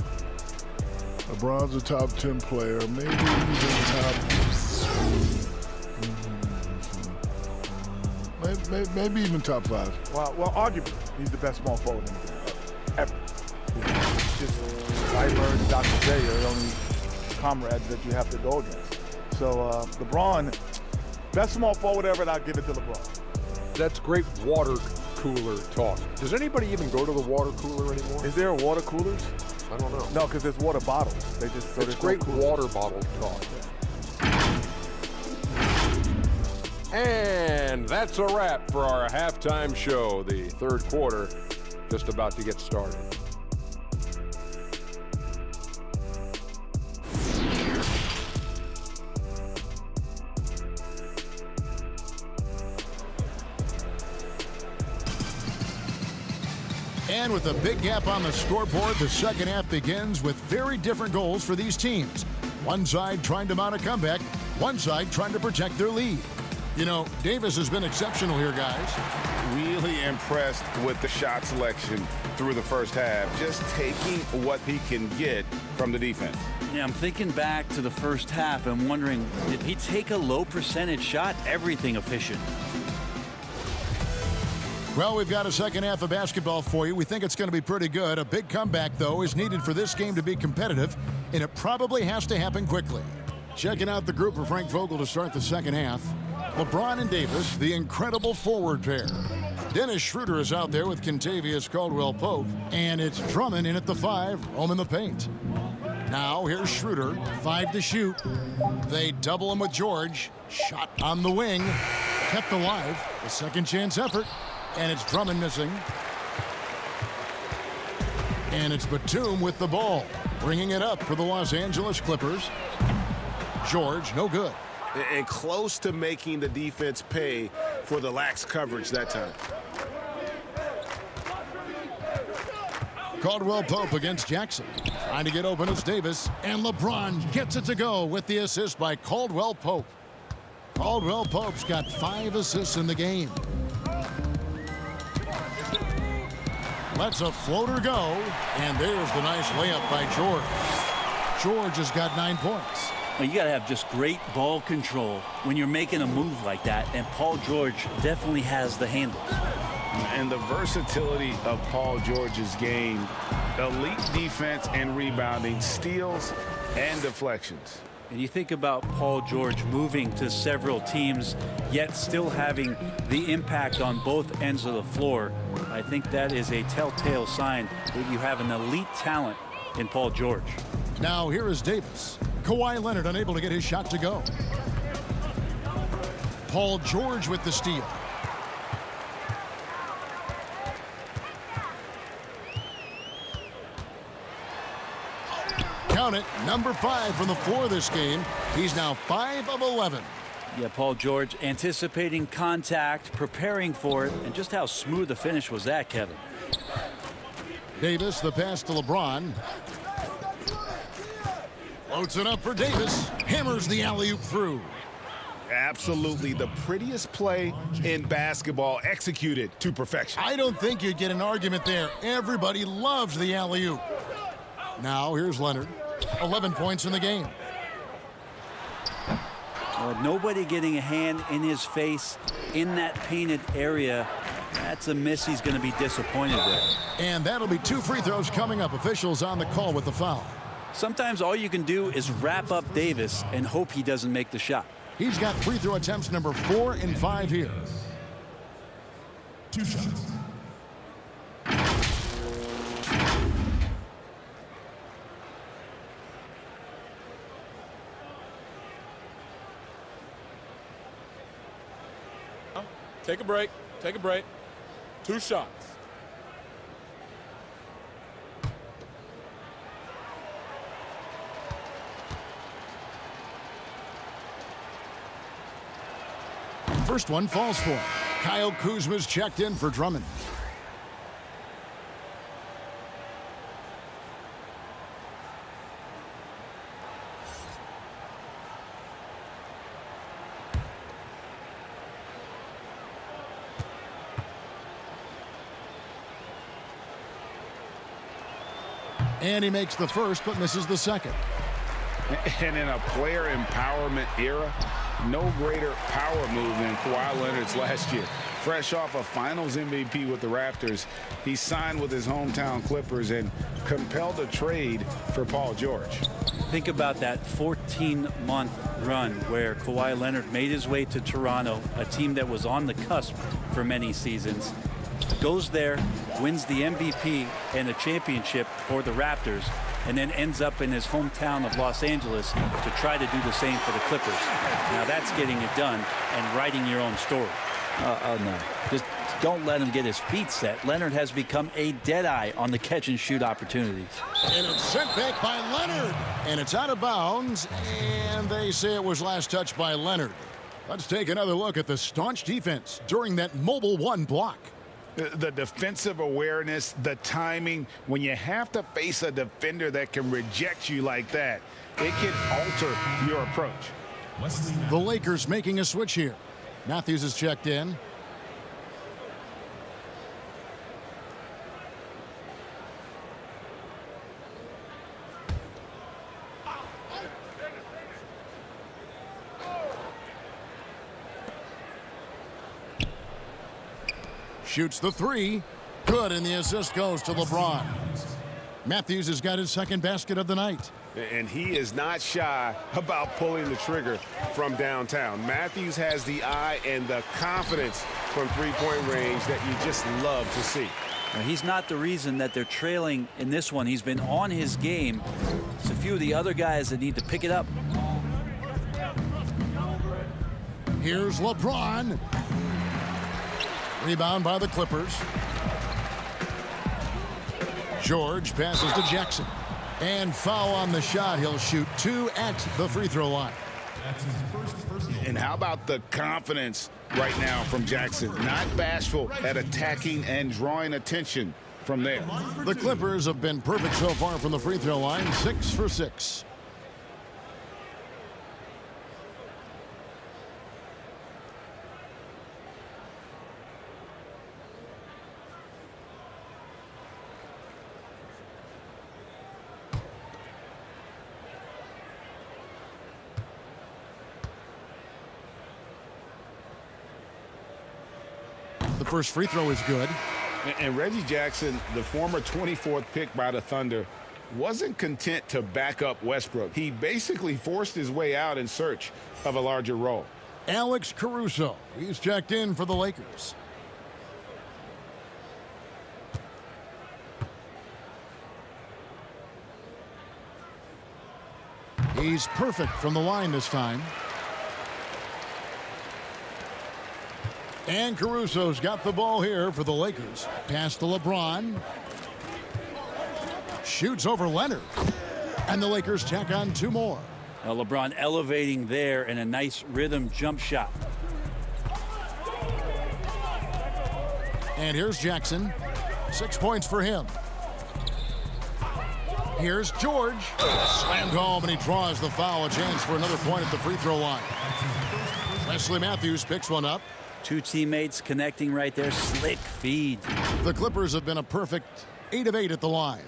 LeBron's a top 10 player. Maybe even top... Maybe even top 5.
Well, arguably, he's the best small forward in the game ever. Just Cyber and Dr. J are the only comrades that you have to go against. So LeBron, best small forward ever, and I'll give it to LeBron.
That's great water cooler talk. Does anybody even go to the water cooler anymore?
Is there water coolers?
I don't know.
No, because there's water bottles. They just so
it's great water bottle talk. And that's a wrap for our halftime show. The third quarter just about to get started.
And with a big gap on the scoreboard, the second half begins with very different goals for these teams. One side trying to mount a comeback, one side trying to protect their lead. You know, Davis has been exceptional here, guys.
Really impressed with the shot selection through the first half, just taking what he can get from the defense.
Yeah, I'm thinking back to the first half and wondering, did he take a low percentage shot? Everything efficient.
Well, we've got a second half of basketball for you. We think it's going to be pretty good. A big comeback, though, is needed for this game to be competitive, and it probably has to happen quickly. Checking out the group for Frank Vogel to start the second half. LeBron and Davis, the incredible forward pair. Dennis Schroeder is out there with Contavious Caldwell-Pope, and it's Drummond in at the 5, roaming the paint. Now here's Schroeder, 5 to shoot. They double him with George. Shot on the wing, kept alive. A second chance effort, and it's Drummond missing. And it's Batum with the ball, bringing it up for the Los Angeles Clippers. George, no good.
And close to making the defense pay for the lax coverage that time.
Caldwell-Pope against Jackson. Trying to get open is Davis. And LeBron gets it to go with the assist by Caldwell-Pope. Caldwell-Pope's got 5 assists in the game. Lets a floater go. And there's the nice layup by George. George has got 9 points.
Well, you got to have just great ball control when you're making a move like that, and Paul George definitely has the handles.
And the versatility of Paul George's game, elite defense and rebounding, steals and deflections.
And you think about Paul George moving to several teams, yet still having the impact on both ends of the floor. I think that is a telltale sign that you have an elite talent in Paul George.
Now here is Davis. Kawhi Leonard unable to get his shot to go. Paul George with the steal. Count it, number 5 from the floor this game. He's now 5 of 11.
Yeah, Paul George anticipating contact, preparing for it, and just how smooth the finish was that, Kevin.
Davis, the pass to LeBron. Floats it up for Davis. Hammers the alley-oop through.
Absolutely the prettiest play in basketball, executed to perfection.
I don't think you'd get an argument there. Everybody loves the alley-oop. Now here's Leonard. 11 points in the game.
Nobody getting a hand in his face in that painted area. That's a miss he's going to be disappointed with.
And that'll be 2 free throws coming up. Officials on the call with the foul.
Sometimes all you can do is wrap up Davis and hope he doesn't make the shot.
He's got free throw attempts number 4 and 5 here.
2 shots.
Take a break. Take a break. 2 shots.
First one falls for him. Kyle Kuzma's checked in for Drummond. And he makes the first, but misses the second.
And in a player empowerment era, no greater power move than Kawhi Leonard's last year. Fresh off a Finals MVP with the Raptors, he signed with his hometown Clippers and compelled a trade for Paul George.
Think about that 14-month run where Kawhi Leonard made his way to Toronto, a team that was on the cusp for many seasons. Goes there, wins the MVP and a championship for the Raptors, and then ends up in his hometown of Los Angeles to try to do the same for the Clippers. Now that's getting it done and writing your own story.
No. Just don't let him get his feet set. Leonard has become a deadeye on the catch-and-shoot opportunities.
And it's sent back by Leonard. And it's out of bounds. And they say it was last touched by Leonard. Let's take another look at the staunch defense during that mobile 1 block.
The defensive awareness, the timing, when you have to face a defender that can reject you like that, it can alter your approach.
The Lakers making a switch here. Matthews is checked in. Shoots the 3. Good, and the assist goes to LeBron. Matthews has got his second basket of the night.
And he is not shy about pulling the trigger from downtown. Matthews has the eye and the confidence from three-point range that you just love to see.
Now, he's not the reason that they're trailing in this one. He's been on his game. It's a few of the other guys that need to pick it up.
Here's LeBron. Rebound by the Clippers. George passes to Jackson. And foul on the shot. He'll shoot 2 at the free throw line.
And how about the confidence right now from Jackson? Not bashful at attacking and drawing attention from there.
The Clippers have been perfect so far from the free throw line. 6 for 6. The first free throw is good.
And Reggie Jackson, the former 24th pick by the Thunder, wasn't content to back up Westbrook. He basically forced his way out in search of a larger role.
Alex Caruso, he's checked in for the Lakers. He's perfect from the line this time. And Caruso's got the ball here for the Lakers. Pass to LeBron. Shoots over Leonard. And the Lakers tack on 2 more.
Now LeBron elevating there and a nice rhythm jump shot.
And here's Jackson. 6 points for him. Here's George. Slammed home, and he draws the foul. A chance for another point at the free throw line. Wesley Matthews picks one up.
Two teammates connecting right there. Slick feed.
The Clippers have been a perfect 8 of 8 at the line.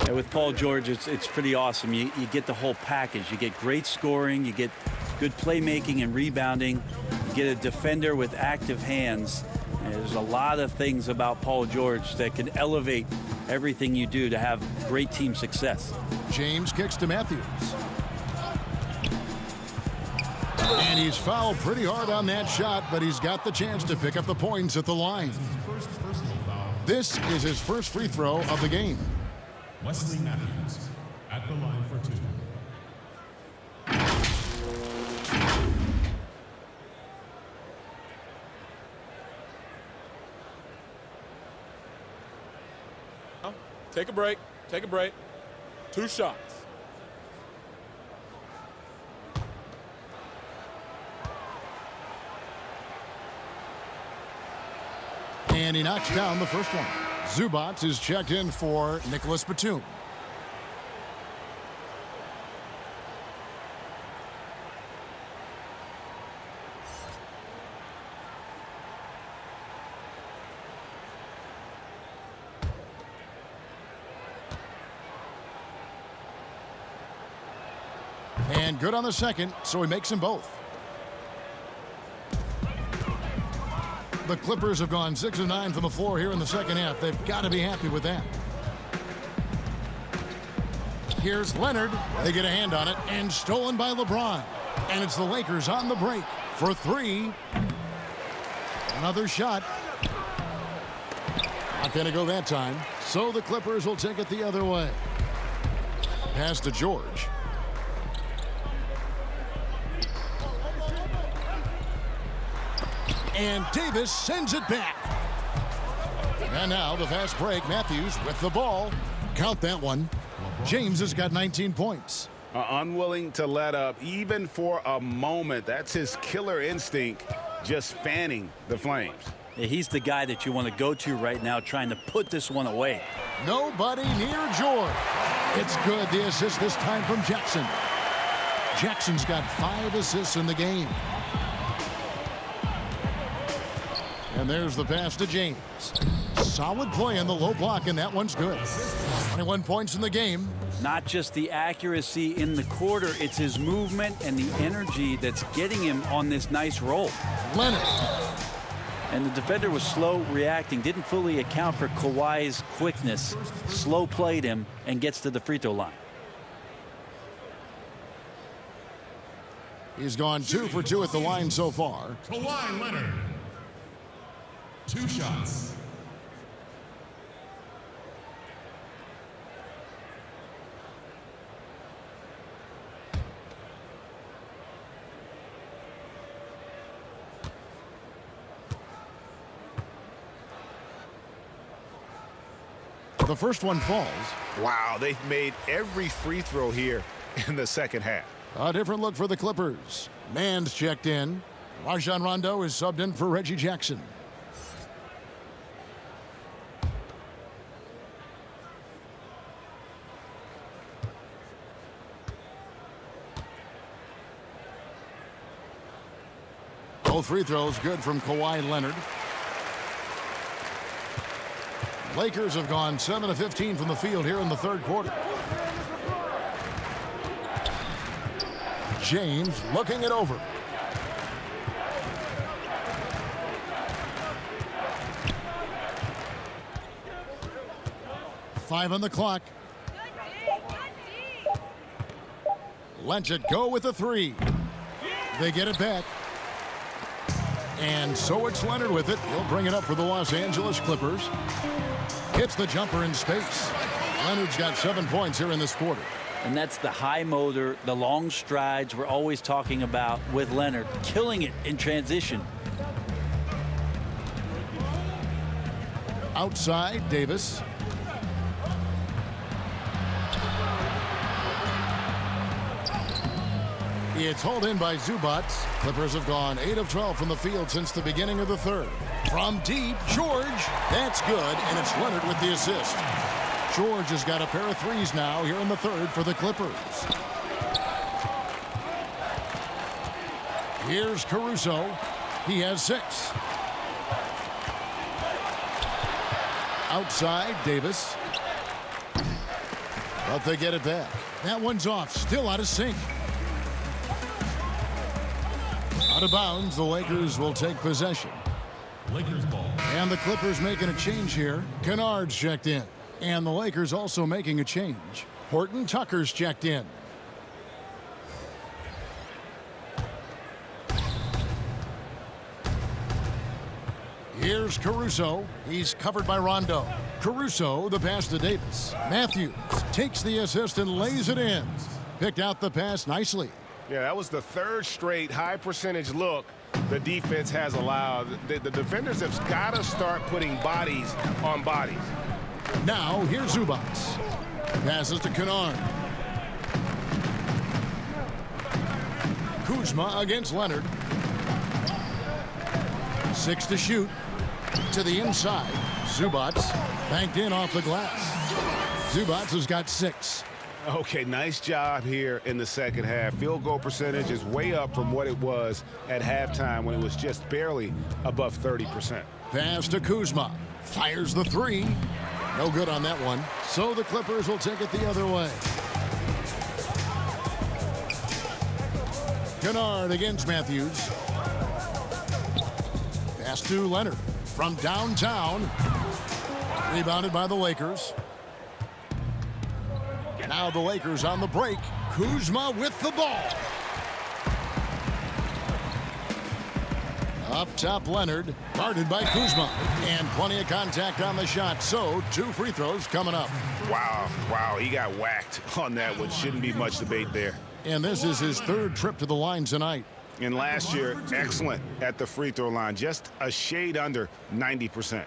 And with Paul George, it's pretty awesome. You get the whole package. You get great scoring, you get good playmaking and rebounding, you get a defender with active hands. And there's a lot of things about Paul George that can elevate everything you do to have great team success.
James kicks to Matthews. And he's fouled pretty hard on that shot, but he's got the chance to pick up the points at the line. This is his first free throw of the game.
Wesley Matthews at the line for 2.
Take a break. Take a break. 2 shots.
And he knocks down the first one. Zubac is checked in for Nicholas Batum. And good on the second, so he makes them both. The Clippers have gone 6 of 9 from the floor here in the second half. They've got to be happy with that. Here's Leonard. They get a hand on it, and stolen by LeBron. And it's the Lakers on the break for 3. Another shot. Not going to go that time. So the Clippers will take it the other way. Pass to George. And Davis sends it back. And now the fast break. Matthews with the ball. Count that one. James has got 19 points.
Unwilling to let up even for a moment. That's his killer instinct, just fanning the flames.
Yeah, he's the guy that you want to go to right now, trying to put this one away.
Nobody near George. It's good. The assist this time from Jackson. Jackson's got 5 assists in the game. And there's the pass to James. Solid play in the low block, and that one's good. 21 points in the game.
Not just the accuracy in the quarter, it's his movement and the energy that's getting him on this nice roll.
Leonard.
And the defender was slow reacting, didn't fully account for Kawhi's quickness. Slow played him and gets to the free throw line.
He's gone 2 for 2 at the line so far.
Kawhi Leonard. 2 shots.
The first one falls.
Wow, they've made every free throw here in the second half.
A different look for the Clippers. Mann's checked in. Rajon Rondo is subbed in for Reggie Jackson. Both free throws good from Kawhi Leonard. Lakers have gone 7 of 15 from the field here in the third quarter. James looking it over. Five on the clock. Lets it go with a 3. They get it back. And so it's Leonard with it. He'll bring it up for the Los Angeles Clippers. Hits the jumper in space. Leonard's got 7 points here in this quarter.
And that's the high motor, the long strides we're always talking about with Leonard, killing it in transition.
Outside, Davis. It's hauled in by Zubats. Clippers have gone 8 of 12 from the field since the beginning of the third. From deep, George. That's good, and it's Leonard with the assist. George has got a pair of threes now here in the third for the Clippers. Here's Caruso. He has 6. Outside, Davis. But they get it back. That one's off. Still out of sync. Out of bounds, the Lakers will take possession.
Lakers ball.
And the Clippers making a change here. Kennard's checked in. And the Lakers also making a change. Horton Tucker's checked in. Here's Caruso. He's covered by Rondo. Caruso, the pass to Davis. Matthews takes the assist and lays it in. Picked out the pass nicely.
Yeah, that was the third straight high percentage look the defense has allowed. The defenders have got to start putting bodies on bodies.
Now, here's Zubats. Passes to Kennard. Kuzma against Leonard. 6 to shoot. To the inside. Zubats banked in off the glass. Zubats has got 6.
Okay, nice job here in the second half. Field goal percentage is way up from what it was at halftime when it was just barely above 30%.
Pass to Kuzma. Fires the 3. No good on that one. So the Clippers will take it the other way. Kennard against Matthews. Pass to Leonard from downtown. Rebounded by the Lakers. Now the Lakers on the break. Kuzma with the ball. Up top, Leonard. Guarded by Kuzma. And plenty of contact on the shot. So 2 free throws coming up.
Wow, he got whacked on that one. Shouldn't be much debate there.
And this is his 3rd trip to the line tonight.
And last year, excellent at the free throw line. Just a shade under 90%.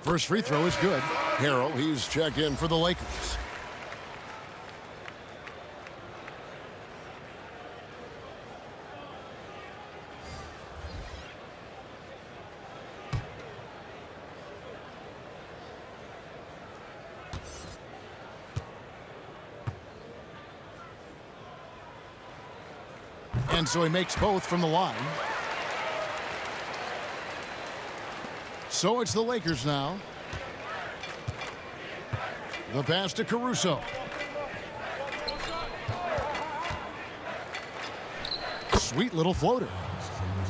First free throw is good. Harrell, he's checked in for the Lakers. And so he makes both from the line. So it's the Lakers now. The pass to Caruso. Sweet little floater.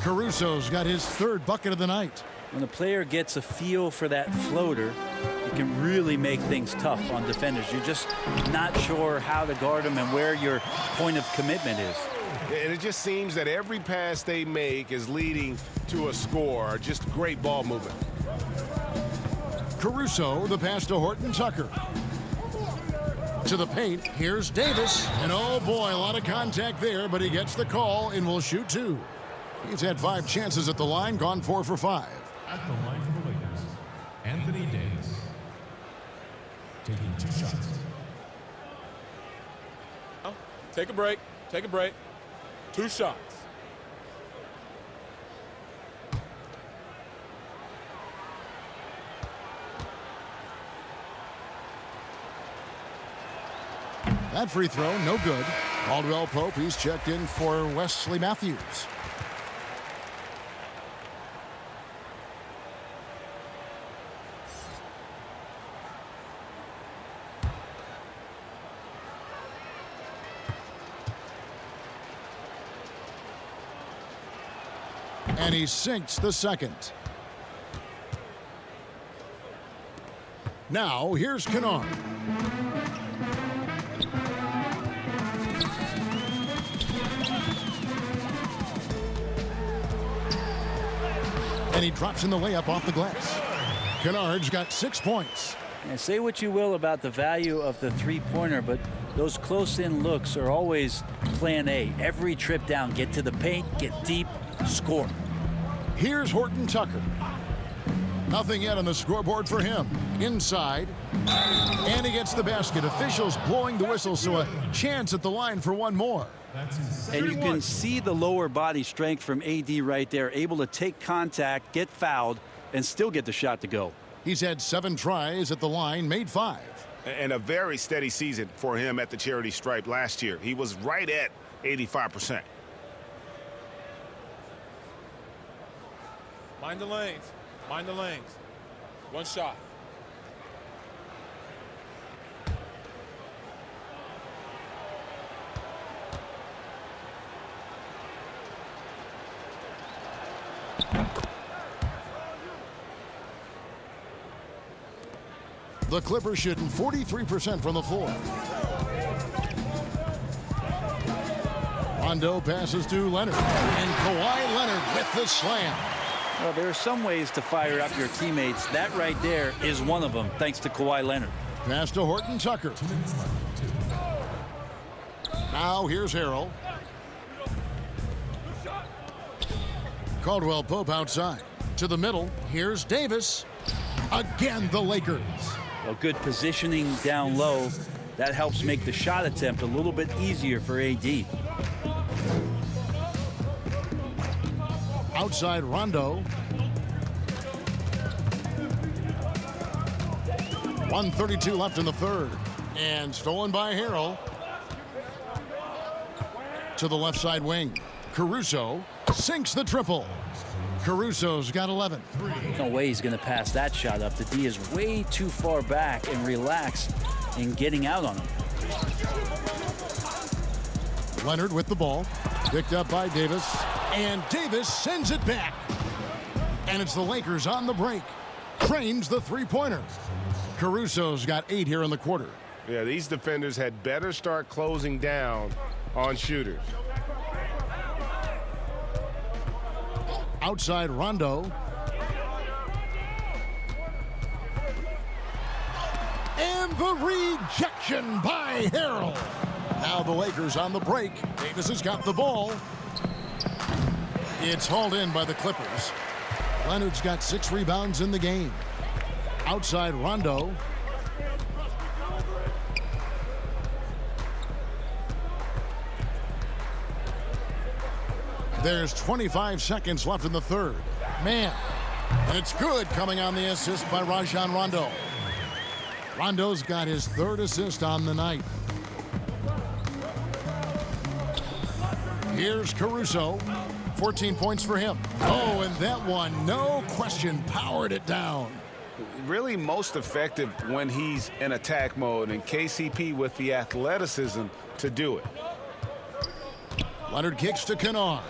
Caruso's got his 3rd bucket of the night.
When a player gets a feel for that floater, it can really make things tough on defenders. You're just not sure how to guard them and where your point of commitment is.
And it just seems that every pass they make is leading to a score. Just great ball movement.
Caruso, the pass to Horton Tucker. To the paint, here's Davis. And oh boy, a lot of contact there, but he gets the call and will shoot 2. He's had 5 chances at the line, gone 4 for 5.
At the line for the Lakers, Anthony Davis. Taking 2 shots.
Take a break. Take a break. 2 shots.
That free throw, no good. Caldwell Pope, he's checked in for Wesley Matthews. And he sinks the second. Now, here's Kennard. And he drops in the layup off the glass. Kennard's got 6 points.
And say what you will about the value of the three-pointer, but those close-in looks are always plan A. Every trip down, get to the paint, get deep, score.
Here's Horton Tucker. Nothing yet on the scoreboard for him. Inside. And he gets the basket. Officials blowing the whistle, so a chance at the line for one more.
And you can see the lower body strength from AD right there, able to take contact, get fouled, and still get the shot to go.
He's had 7 tries at the line, made 5.
And a very steady season for him at the charity stripe last year. He was right at 85%.
Mind the lanes. Mind the lanes. One shot.
The Clippers shooting 43% from the floor. Rondo passes to Leonard. And Kawhi Leonard with the slam.
Well, there are some ways to fire up your teammates. That right there is one of them, thanks to Kawhi Leonard.
Pass to Horton Tucker. Now here's Harrell. Caldwell Pope outside. To the middle. Here's Davis. Again, the Lakers.
Well, good positioning down low. That helps make the shot attempt a little bit easier for AD.
Outside Rondo. 1:32 left in the third. And stolen by Harrell. To the left side wing. Caruso sinks the triple. Caruso's got 11.
No way he's going to pass that shot up. The D is way too far back and relaxed in getting out on him.
Leonard with the ball. Picked up by Davis. And Davis sends it back. And it's the Lakers on the break. Trains the three-pointer. Caruso's got 8 here in the quarter.
Yeah, these defenders had better start closing down on shooters.
Outside Rondo. And the rejection by Harrell. Now the Lakers on the break. Davis has got the ball. It's hauled in by the Clippers. Leonard's got 6 rebounds in the game. Outside Rondo. There's 25 seconds left in the third. Man, and it's good coming on the assist by Rajon Rondo. Rondo's got his 3rd assist on the night. Here's Caruso. 14 points for him. Oh, and that one, no question, powered it down.
Really most effective when he's in attack mode, and KCP with the athleticism to do it.
Leonard kicks to Kennard.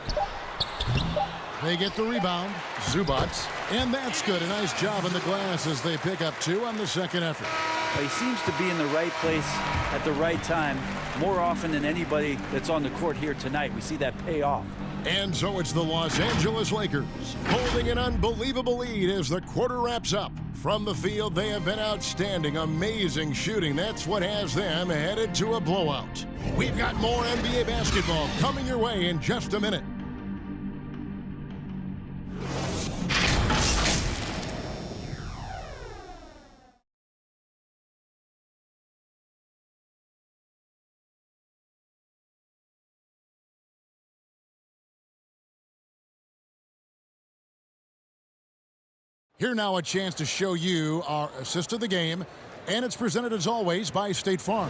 They get the rebound. Zubac. And that's good. A nice job in the glass as they pick up 2 on the second effort.
Well, he seems to be in the right place at the right time more often than anybody that's on the court here tonight. We see that pay off.
And so it's the Los Angeles Lakers holding an unbelievable lead as the quarter wraps up. From the field, they have been outstanding. Amazing shooting. That's what has them headed to a blowout. We've got more NBA basketball coming your way in just a minute. Here now a chance to show you our assist of the game, and it's presented as always by State Farm.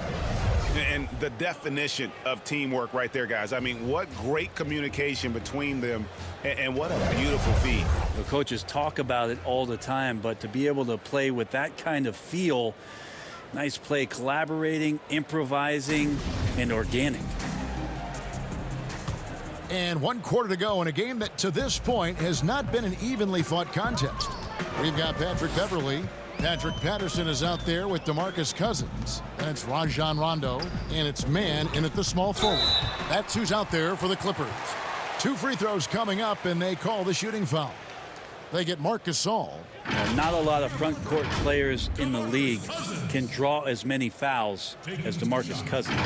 And the definition of teamwork right there, guys. I mean, what great communication between them, and what a beautiful feed.
The coaches talk about it all the time, but to be able to play with that kind of feel, nice play, collaborating, improvising, and organic.
And 1 quarter to go in a game that to this point has not been an evenly fought contest. We've got Patrick Beverley Patrick Patterson is out there with DeMarcus Cousins. And it's Rajon Rondo. And it's man in at the small forward. That's who's out there for the Clippers. 2 free throws coming up, and they call the shooting foul. They get Marc Gasol.
Not a lot of front court players in the league can draw as many fouls as DeMarcus Cousins.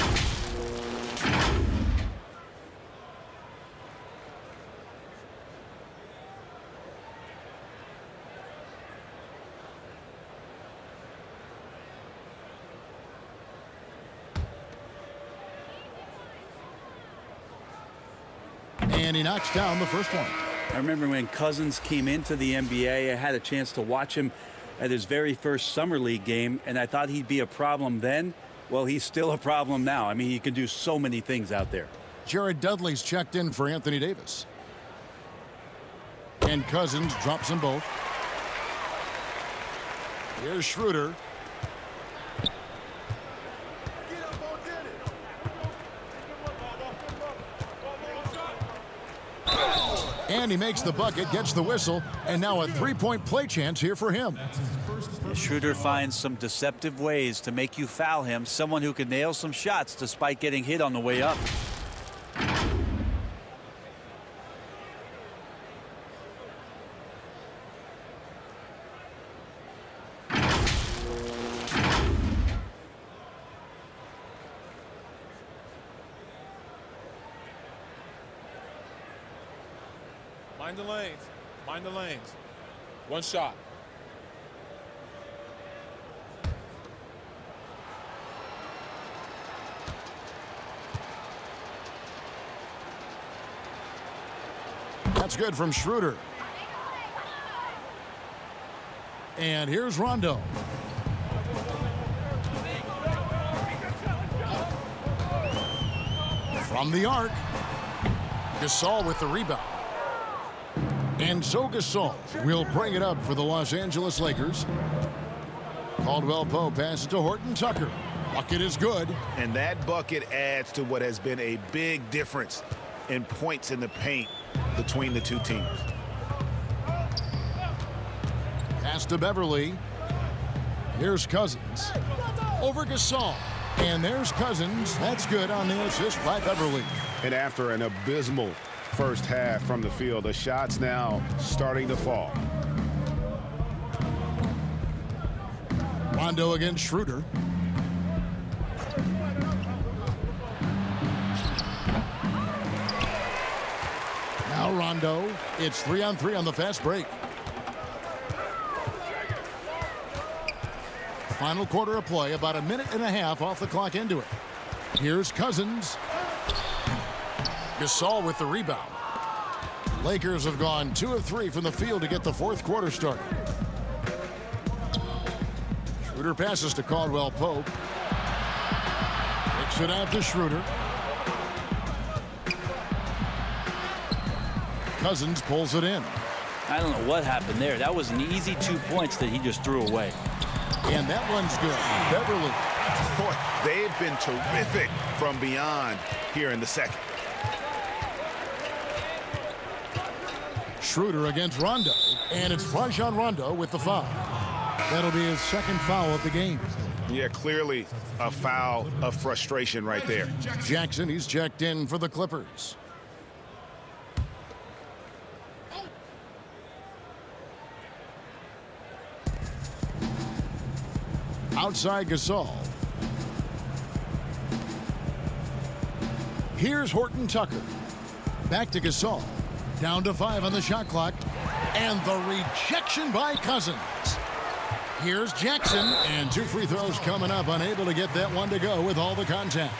And he knocks down the first one.
I remember when Cousins came into the NBA, I had a chance to watch him at his very first Summer League game, and I thought he'd be a problem then. Well, he's still a problem now. I mean, he can do so many things out there.
Jared Dudley's checked in for Anthony Davis. And Cousins drops them both. Here's Schroeder. And he makes the bucket, gets the whistle, and now a three-point play chance here for him.
Schroeder finds some deceptive ways to make you foul him, someone who can nail some shots despite getting hit on the way up.
Mind the lanes. Mind the lanes. One shot.
That's good from Schroeder. And here's Rondo. From the arc. Gasol with the rebound. And so Gasol will bring it up for the Los Angeles Lakers. Caldwell Pope passes to Horton Tucker. Bucket is good.
And that bucket adds to what has been a big difference in points in the paint between the two teams.
Pass to Beverly. Here's Cousins. Over Gasol. And there's Cousins. That's good on the assist by Beverly.
And after an abysmal first half from the field, the shots now starting to fall.
Rondo against Schroeder. Now Rondo. It's 3-on-3 on the fast break. Final quarter of play, about a minute and a half off the clock into it. Here's Cousins. Gasol with the rebound. Lakers have gone 2 of 3 from the field to get the fourth quarter started. Schroeder passes to Caldwell Pope. Kicks it out to Schroeder. Cousins pulls it in.
I don't know what happened there. That was an easy 2 points that he just threw away.
And that one's good. Beverly.
Boy, they've been terrific from beyond here in the second.
Schroeder against Rondo. And it's Rajon Rondo with the foul. That'll be his second foul of the game.
Yeah, clearly a foul of frustration right there.
Jackson, he's checked in for the Clippers. Outside Gasol. Here's Horton Tucker. Back to Gasol. Down to 5 on the shot clock. And the rejection by Cousins. Here's Jackson. And 2 free throws coming up. Unable to get that one to go with all the contact.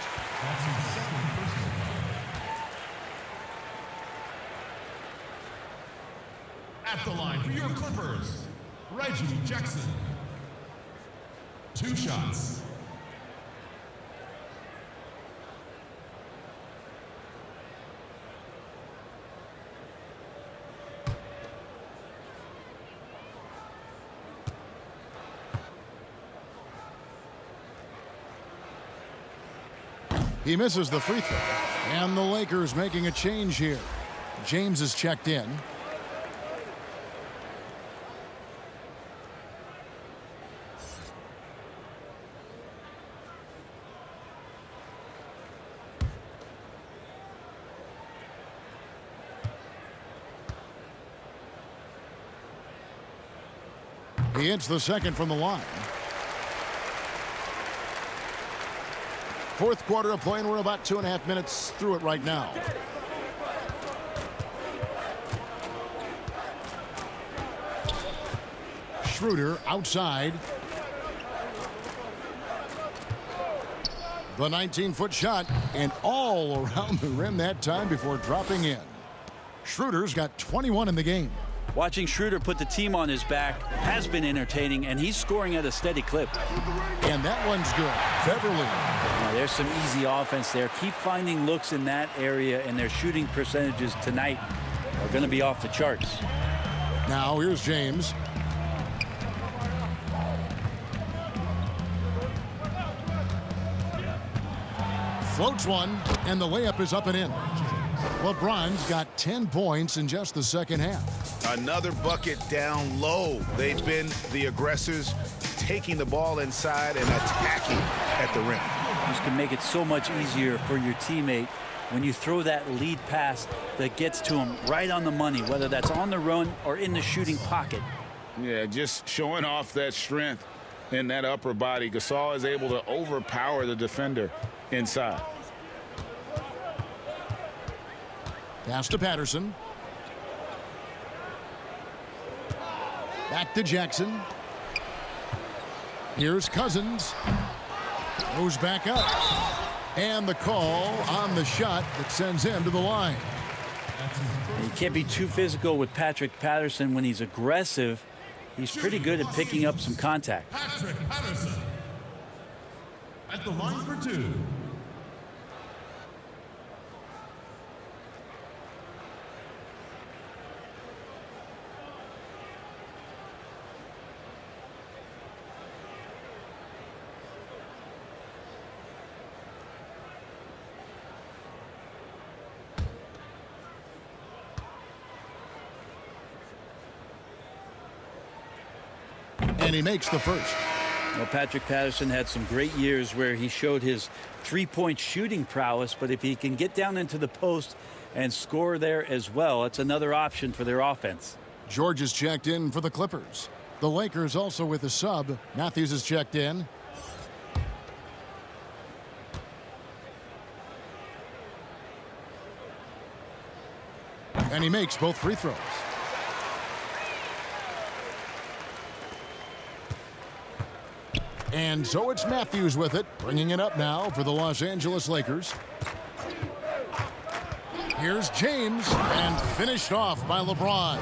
At the line for your Clippers, Reggie Jackson. 2 shots.
He misses the free throw. And the Lakers making a change here. James is checked in. He hits the second from the line. Fourth quarter of play, and we're about 2.5 minutes through it right now. Schroeder outside. The 19-foot shot, and all around the rim that time before dropping in. Schroeder's got 21 in the game.
Watching Schroeder put the team on his back has been entertaining, and he's scoring at a steady clip.
And that one's good. Beverly.
Now, there's some easy offense there. Keep finding looks in that area, and their shooting percentages tonight are going to be off the charts.
Now here's James. Floats one, and the layup is up and in. LeBron's got 10 points in just the second half.
Another bucket down low. They've been the aggressors, taking the ball inside and attacking at the rim.
This can make it so much easier for your teammate when you throw that lead pass that gets to him right on the money, whether that's on the run or in the shooting pocket.
Yeah, just showing off that strength in that upper body. Gasol is able to overpower the defender inside.
Pass to Patterson. Back to Jackson. Here's Cousins. Goes back up. And the call on the shot that sends him to the line.
You can't be too physical with Patrick Patterson when he's aggressive. He's pretty good at picking up some contact.
Patrick Patterson at the line for two.
And he makes the first.
Well, Patrick Patterson had some great years where he showed his three-point shooting prowess, but if he can get down into the post and score there as well, it's another option for their offense.
George is checked in for the Clippers. The Lakers also with a sub. Matthews is checked in. And he makes both free throws. And so it's Matthews with it, bringing it up now for the Los Angeles Lakers. Here's James, and finished off by LeBron.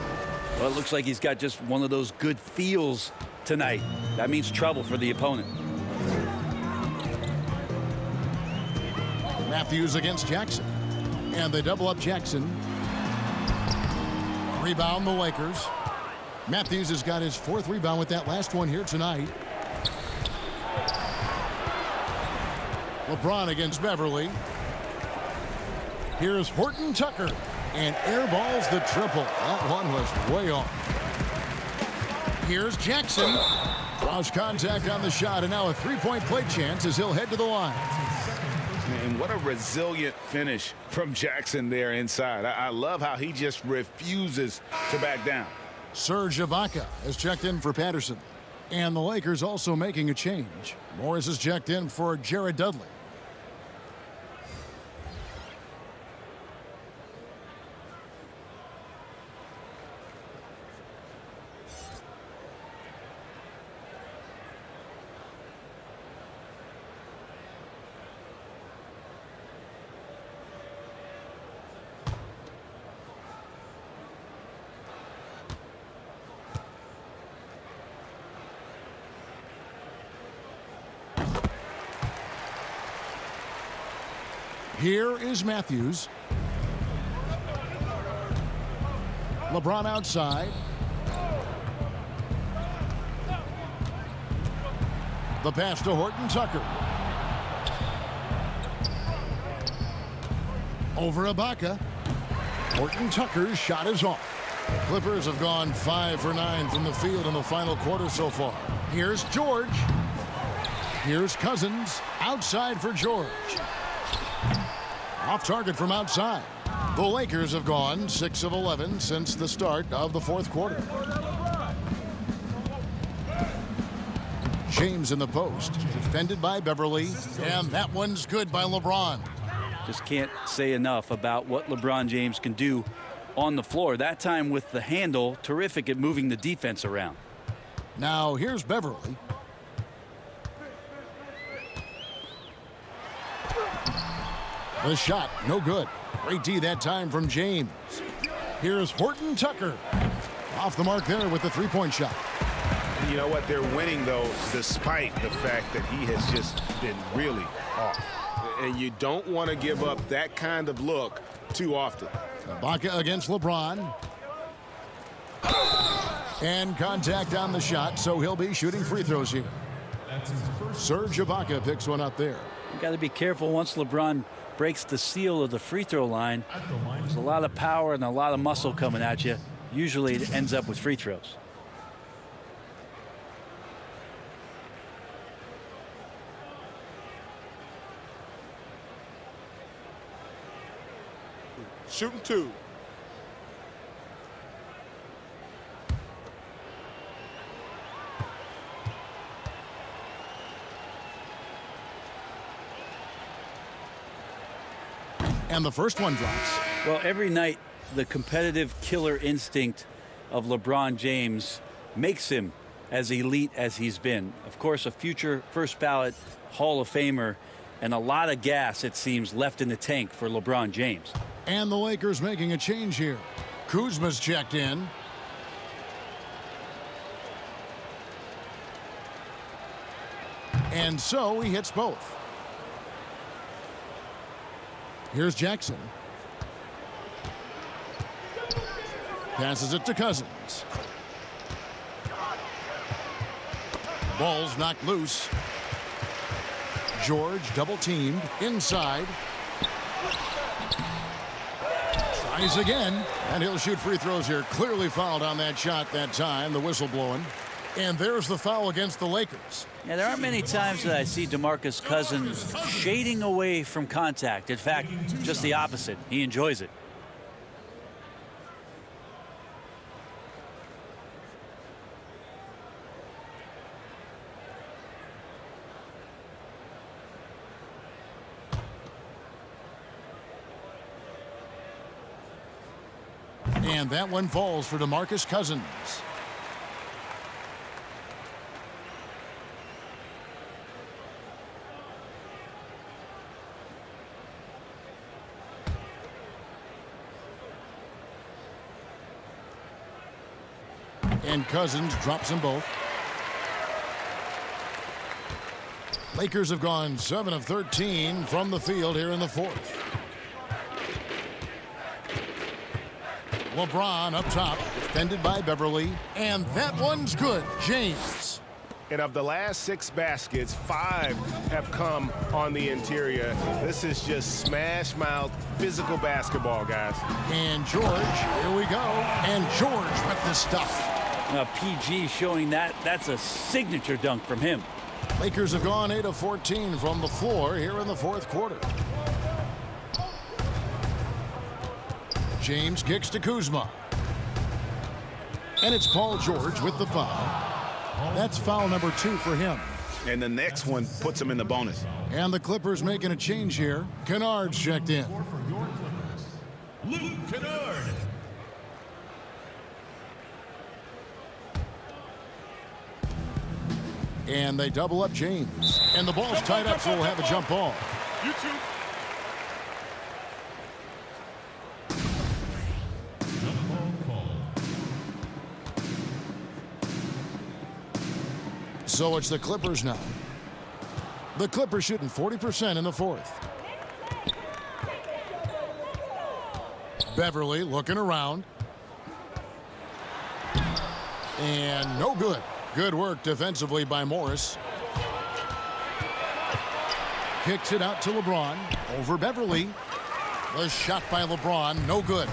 Well, it looks like he's got just one of those good feels tonight. That means trouble for the opponent.
Matthews against Jackson. And they double up Jackson. Rebound the Lakers. Matthews has got his fourth rebound with that last one here tonight. LeBron against Beverly. Here's Horton Tucker, and airballs the triple. That one was way off. Here's Jackson. Draws contact on the shot, and now a three-point play chance as he'll head to the line.
And what a resilient finish from Jackson there inside. I love how he just refuses to back down.
Serge Ibaka has checked in for Patterson. And the Lakers also making a change. Morris is checked in for Jared Dudley. Here is Matthews. LeBron outside. The pass to Horton Tucker. Over Ibaka. Horton Tucker's shot is off. Clippers have gone 5 for 9 from the field in the final quarter so far. Here's George. Here's Cousins. Outside for George. Off target from outside. The Lakers have gone 6 of 11 since the start of the fourth quarter. James in the post, defended by Beverly, and that one's good by LeBron.
Just can't say enough about what LeBron James can do on the floor. That time with the handle, terrific at moving the defense around.
Now here's Beverly. The shot, no good. Great D that time from James. Here's Horton Tucker. Off the mark there with the three-point shot.
And you know what? They're winning, though, despite the fact that he has just been really off. And you don't want to give up that kind of look too often.
Ibaka against LeBron. And contact on the shot, so he'll be shooting free throws here. Serge Ibaka picks one up there.
You got to be careful once LeBron breaks the seal of the free throw line. There's a lot of power and a lot of muscle coming at you. Usually it ends up with free throws.
Shooting two.
And the first one drops.
Well, every night, the competitive killer instinct of LeBron James makes him as elite as he's been. Of course, a future first ballot Hall of Famer, and a lot of gas, it seems, left in the tank for LeBron James.
And the Lakers making a change here. Kuzma's checked in. And so he hits both. Here's Jackson. Passes it to Cousins. Ball's knocked loose. George double teamed inside. Tries again, and he'll shoot free throws here. Clearly fouled on that shot that time, the whistle blowing. And there's the foul against the Lakers.
Yeah, there aren't many times that I see DeMarcus Cousins shading away from contact. In fact, just the opposite. He enjoys it.
And that one falls for DeMarcus Cousins. And Cousins drops them both. Lakers have gone 7 of 13 from the field here in the fourth. LeBron up top, defended by Beverly, and that one's good. James.
And of the last 6 baskets, 5 have come on the interior. This is just smash mouth physical basketball, guys.
And George, here we go. And George with the stuff.
PG showing that's a signature dunk from him.
Lakers have gone 8 of 14 from the floor here in the fourth quarter. James kicks to Kuzma. And it's Paul George with the foul. That's foul number 2 for him.
And the next one puts him in the bonus.
And the Clippers making a change here. Kennard's checked in.
Luke Kennard.
And they double up James. And the ball's tied up, so we'll have a jump ball.
You two.
So it's the Clippers now. The Clippers shooting 40% in the fourth. Beverly looking around. And no good. Good work defensively by Morris. Kicks it out to LeBron. Over Beverly. The shot by LeBron, no good.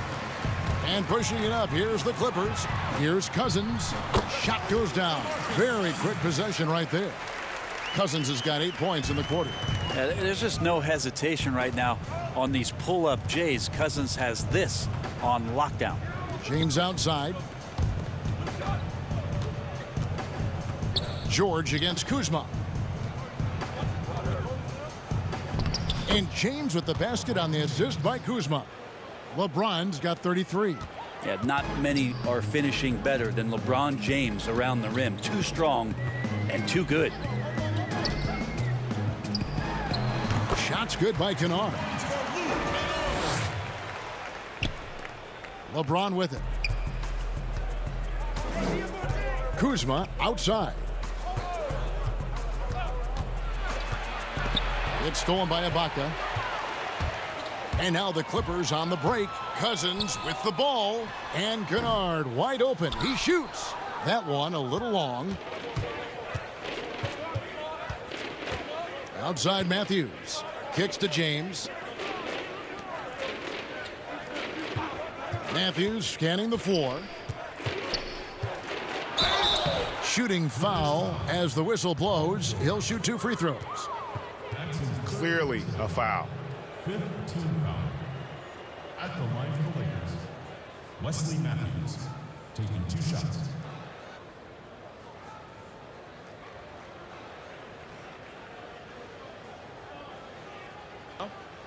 And pushing it up, here's the Clippers. Here's Cousins. Shot goes down. Very quick possession right there. Cousins has got 8 points in the quarter.
There's just no hesitation right now on these pull-up Jays. Cousins has this on lockdown.
James outside. George against Kuzma. And James with the basket on the assist by Kuzma. LeBron's got 33.
Yeah, not many are finishing better than LeBron James around the rim. Too strong and too good.
Shots good by Kennard. LeBron with it. Kuzma outside. It's stolen by Ibaka. And now the Clippers on the break. Cousins with the ball. And Kennard wide open. He shoots. That one a little long. Outside Matthews. Kicks to James. Matthews scanning the floor. Shooting foul as the whistle blows. He'll shoot 2 free throws.
Clearly a foul.
15 foul. At the line for the Lakers, Wesley Matthews taking 2 shots.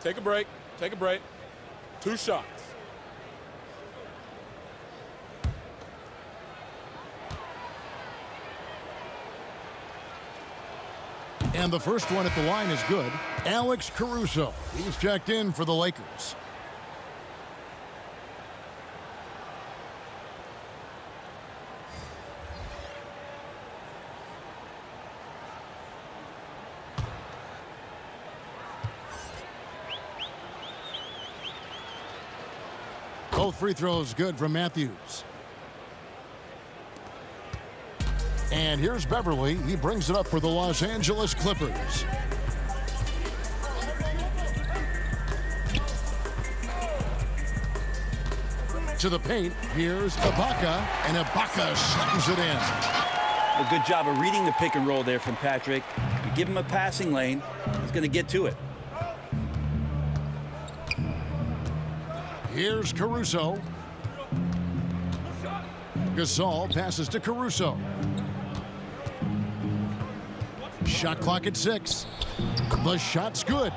Take a break. Take a break. 2 shots.
And the first one at the line is good. Alex Caruso. He's checked in for the Lakers. Both free throws good from Matthews. And here's Beverly. He brings it up for the Los Angeles Clippers. To the paint. Here's Ibaka. And Ibaka slams it in.
A good job of reading the pick and roll there from Patrick. You give him a passing lane, he's going to get to it.
Here's Caruso. Gasol passes to Caruso. Shot clock at 6. The shot's good.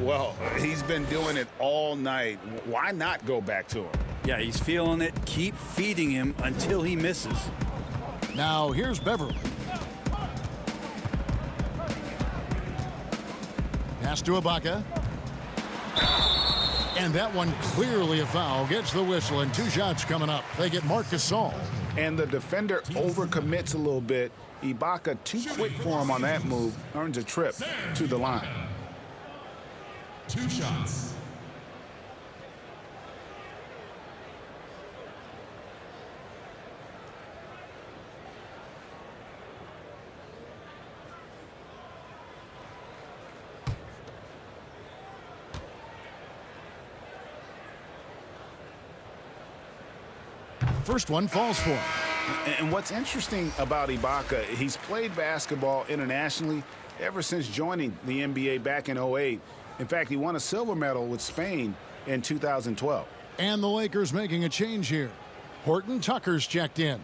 Well, he's been doing it all night. Why not go back to him?
Yeah, he's feeling it. Keep feeding him until he misses.
Now here's Beverly. Pass to Ibaka. And that one clearly a foul. Gets the whistle and 2 shots coming up. They get Marc Gasol.
And the defender overcommits a little bit. Ibaka too quick for him on that move. Earns a trip to the line.
2 shots.
First one falls for him.
And what's interesting about Ibaka, he's played basketball internationally ever since joining the NBA back in 2008. In fact, he won a silver medal with Spain in 2012.
And the Lakers making a change here. Horton Tucker's checked in.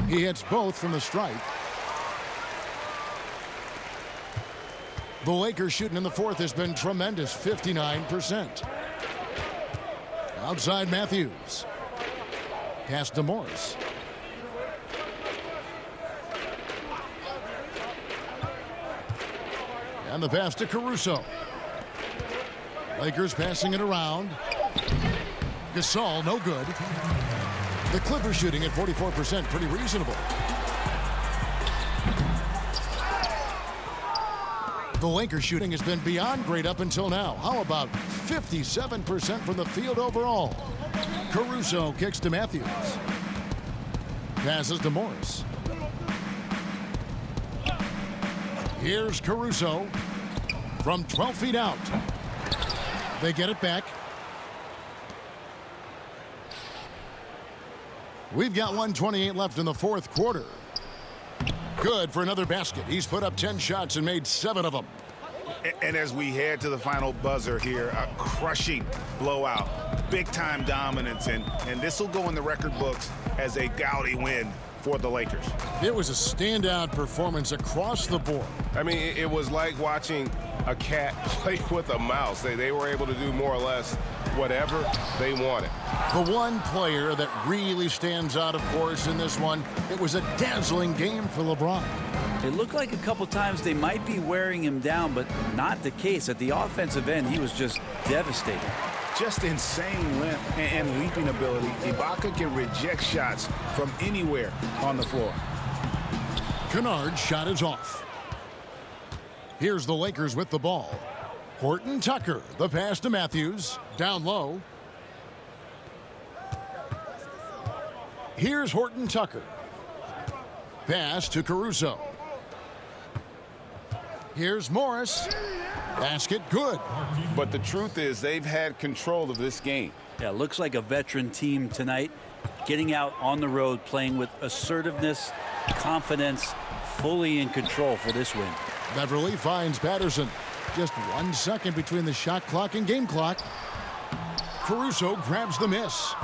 He hits both from the stripe. The Lakers shooting in the fourth has been tremendous, 59%. Outside Matthews. Pass to Morris. And the pass to Caruso. Lakers passing it around. Gasol, no good. The Clippers shooting at 44%, pretty reasonable. The Lakers shooting has been beyond great up until now. How about 57% from the field overall? Caruso kicks to Matthews. Passes to Morris. Here's Caruso from 12 feet out. They get it back. We've got 1:28 left in the fourth quarter. Good for another basket. He's put up 10 shots and made 7 of them.
And as we head to the final buzzer here, a crushing blowout, big-time dominance, and this will go in the record books as a gaudy win for the Lakers.
It was a standout performance across the board.
I mean, it was like watching a cat play with a mouse. They were able to do more or less whatever they wanted.
The one player that really stands out, of course, in this one, it was a dazzling game for LeBron.
It looked like a couple times they might be wearing him down, but not the case. At the offensive end, he was just devastating.
Just insane length and leaping ability. Ibaka can reject shots from anywhere on the floor.
Kennard's shot is off. Here's the Lakers with the ball. Horton Tucker, the pass to Matthews, down low. Here's Horton Tucker. Pass to Caruso. Here's Morris. Basket good.
But the truth is they've had control of this game.
Yeah, looks like a veteran team tonight, getting out on the road, playing with assertiveness, confidence, fully in control for this win.
Beverly finds Patterson. Just 1 second between the shot clock and game clock. Caruso grabs the miss.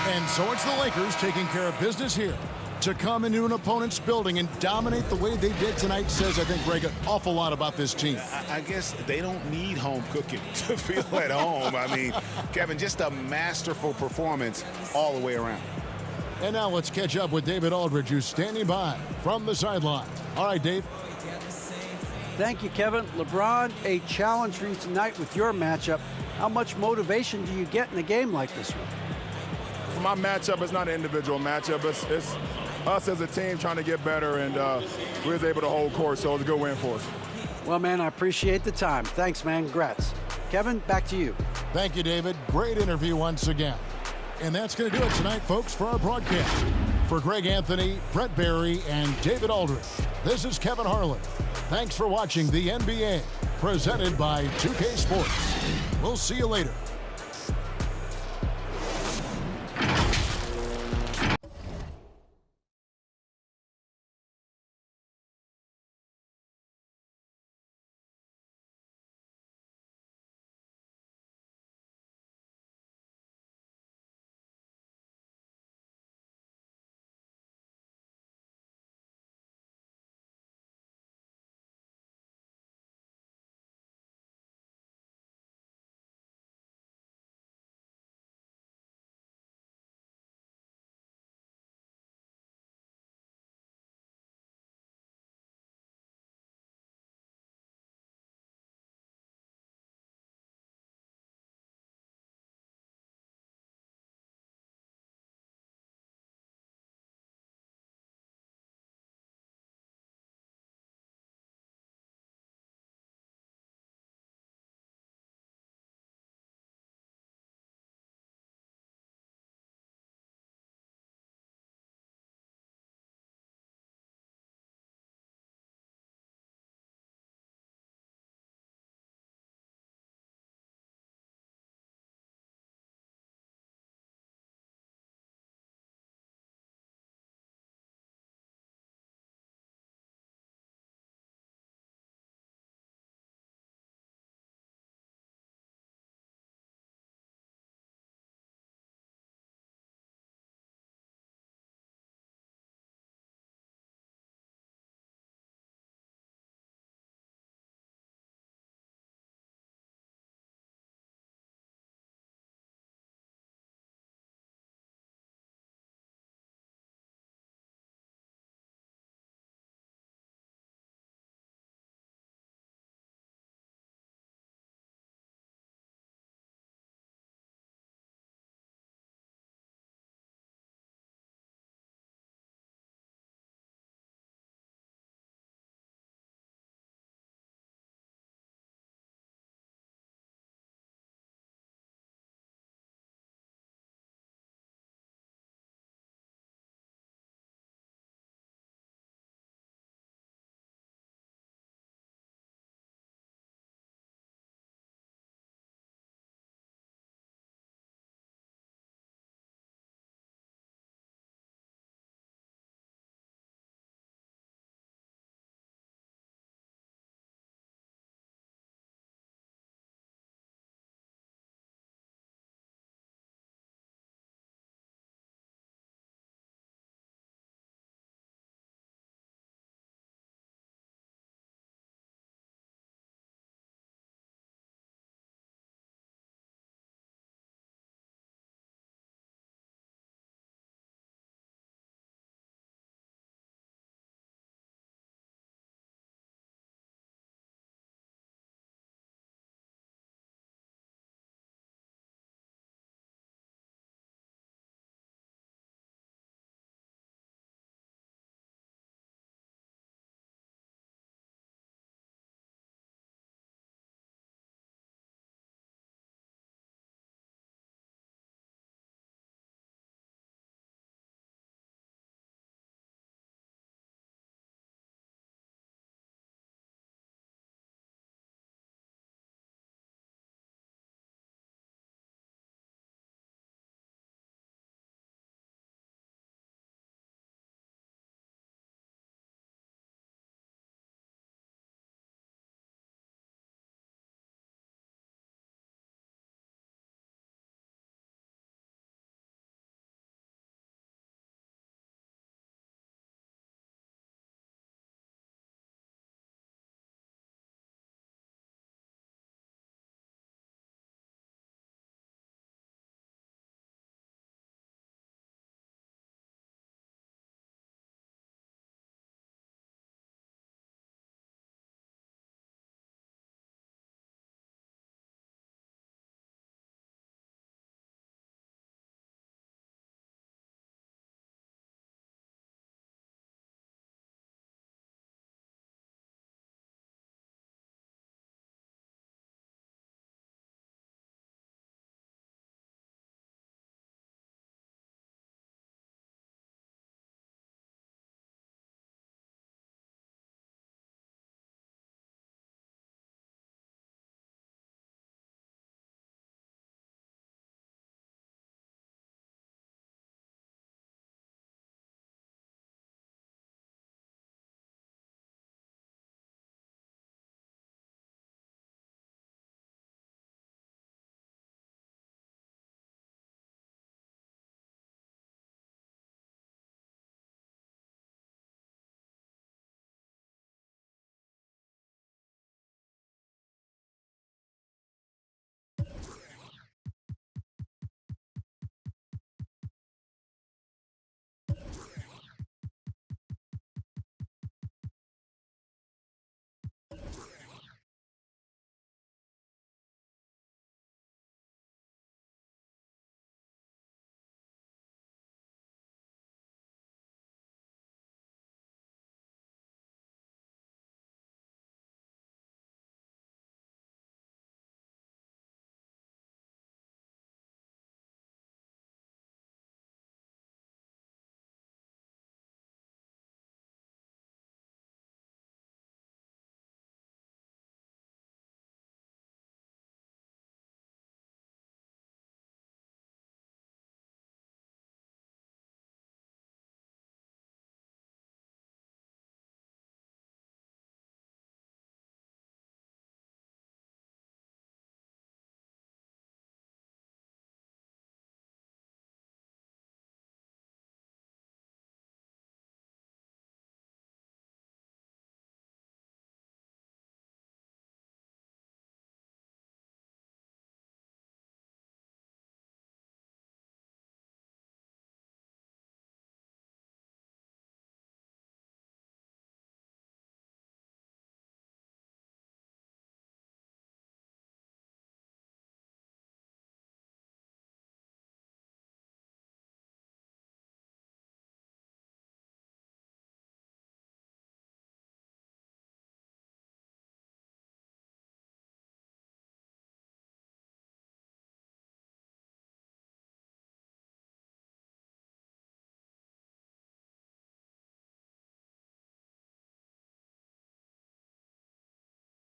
And so it's the Lakers taking care of business here. To come into an opponent's building and dominate the way they did tonight says, I think, Greg, an awful lot about this team.
I guess they don't need home cooking to feel at home. I mean, Kevin, just a masterful performance all the way around.
And now let's catch up with David Aldridge, who's standing by from the sideline. All right, Dave.
Thank you, Kevin. LeBron, a challenge for you tonight with your matchup. How much motivation do you get in a game like this one?
For my matchup, it's not an individual matchup. It's us as a team trying to get better, and we was able to hold court, so it was a good win for us.
Well, man, I appreciate the time. Thanks, man. Congrats. Kevin, back to you.
Thank you, David. Great interview once again. And that's going to do it tonight, folks, for our broadcast. For Greg Anthony, Brett Barry, and David Aldridge, this is Kevin Harlan. Thanks for watching the NBA, presented by 2K Sports. We'll see you later.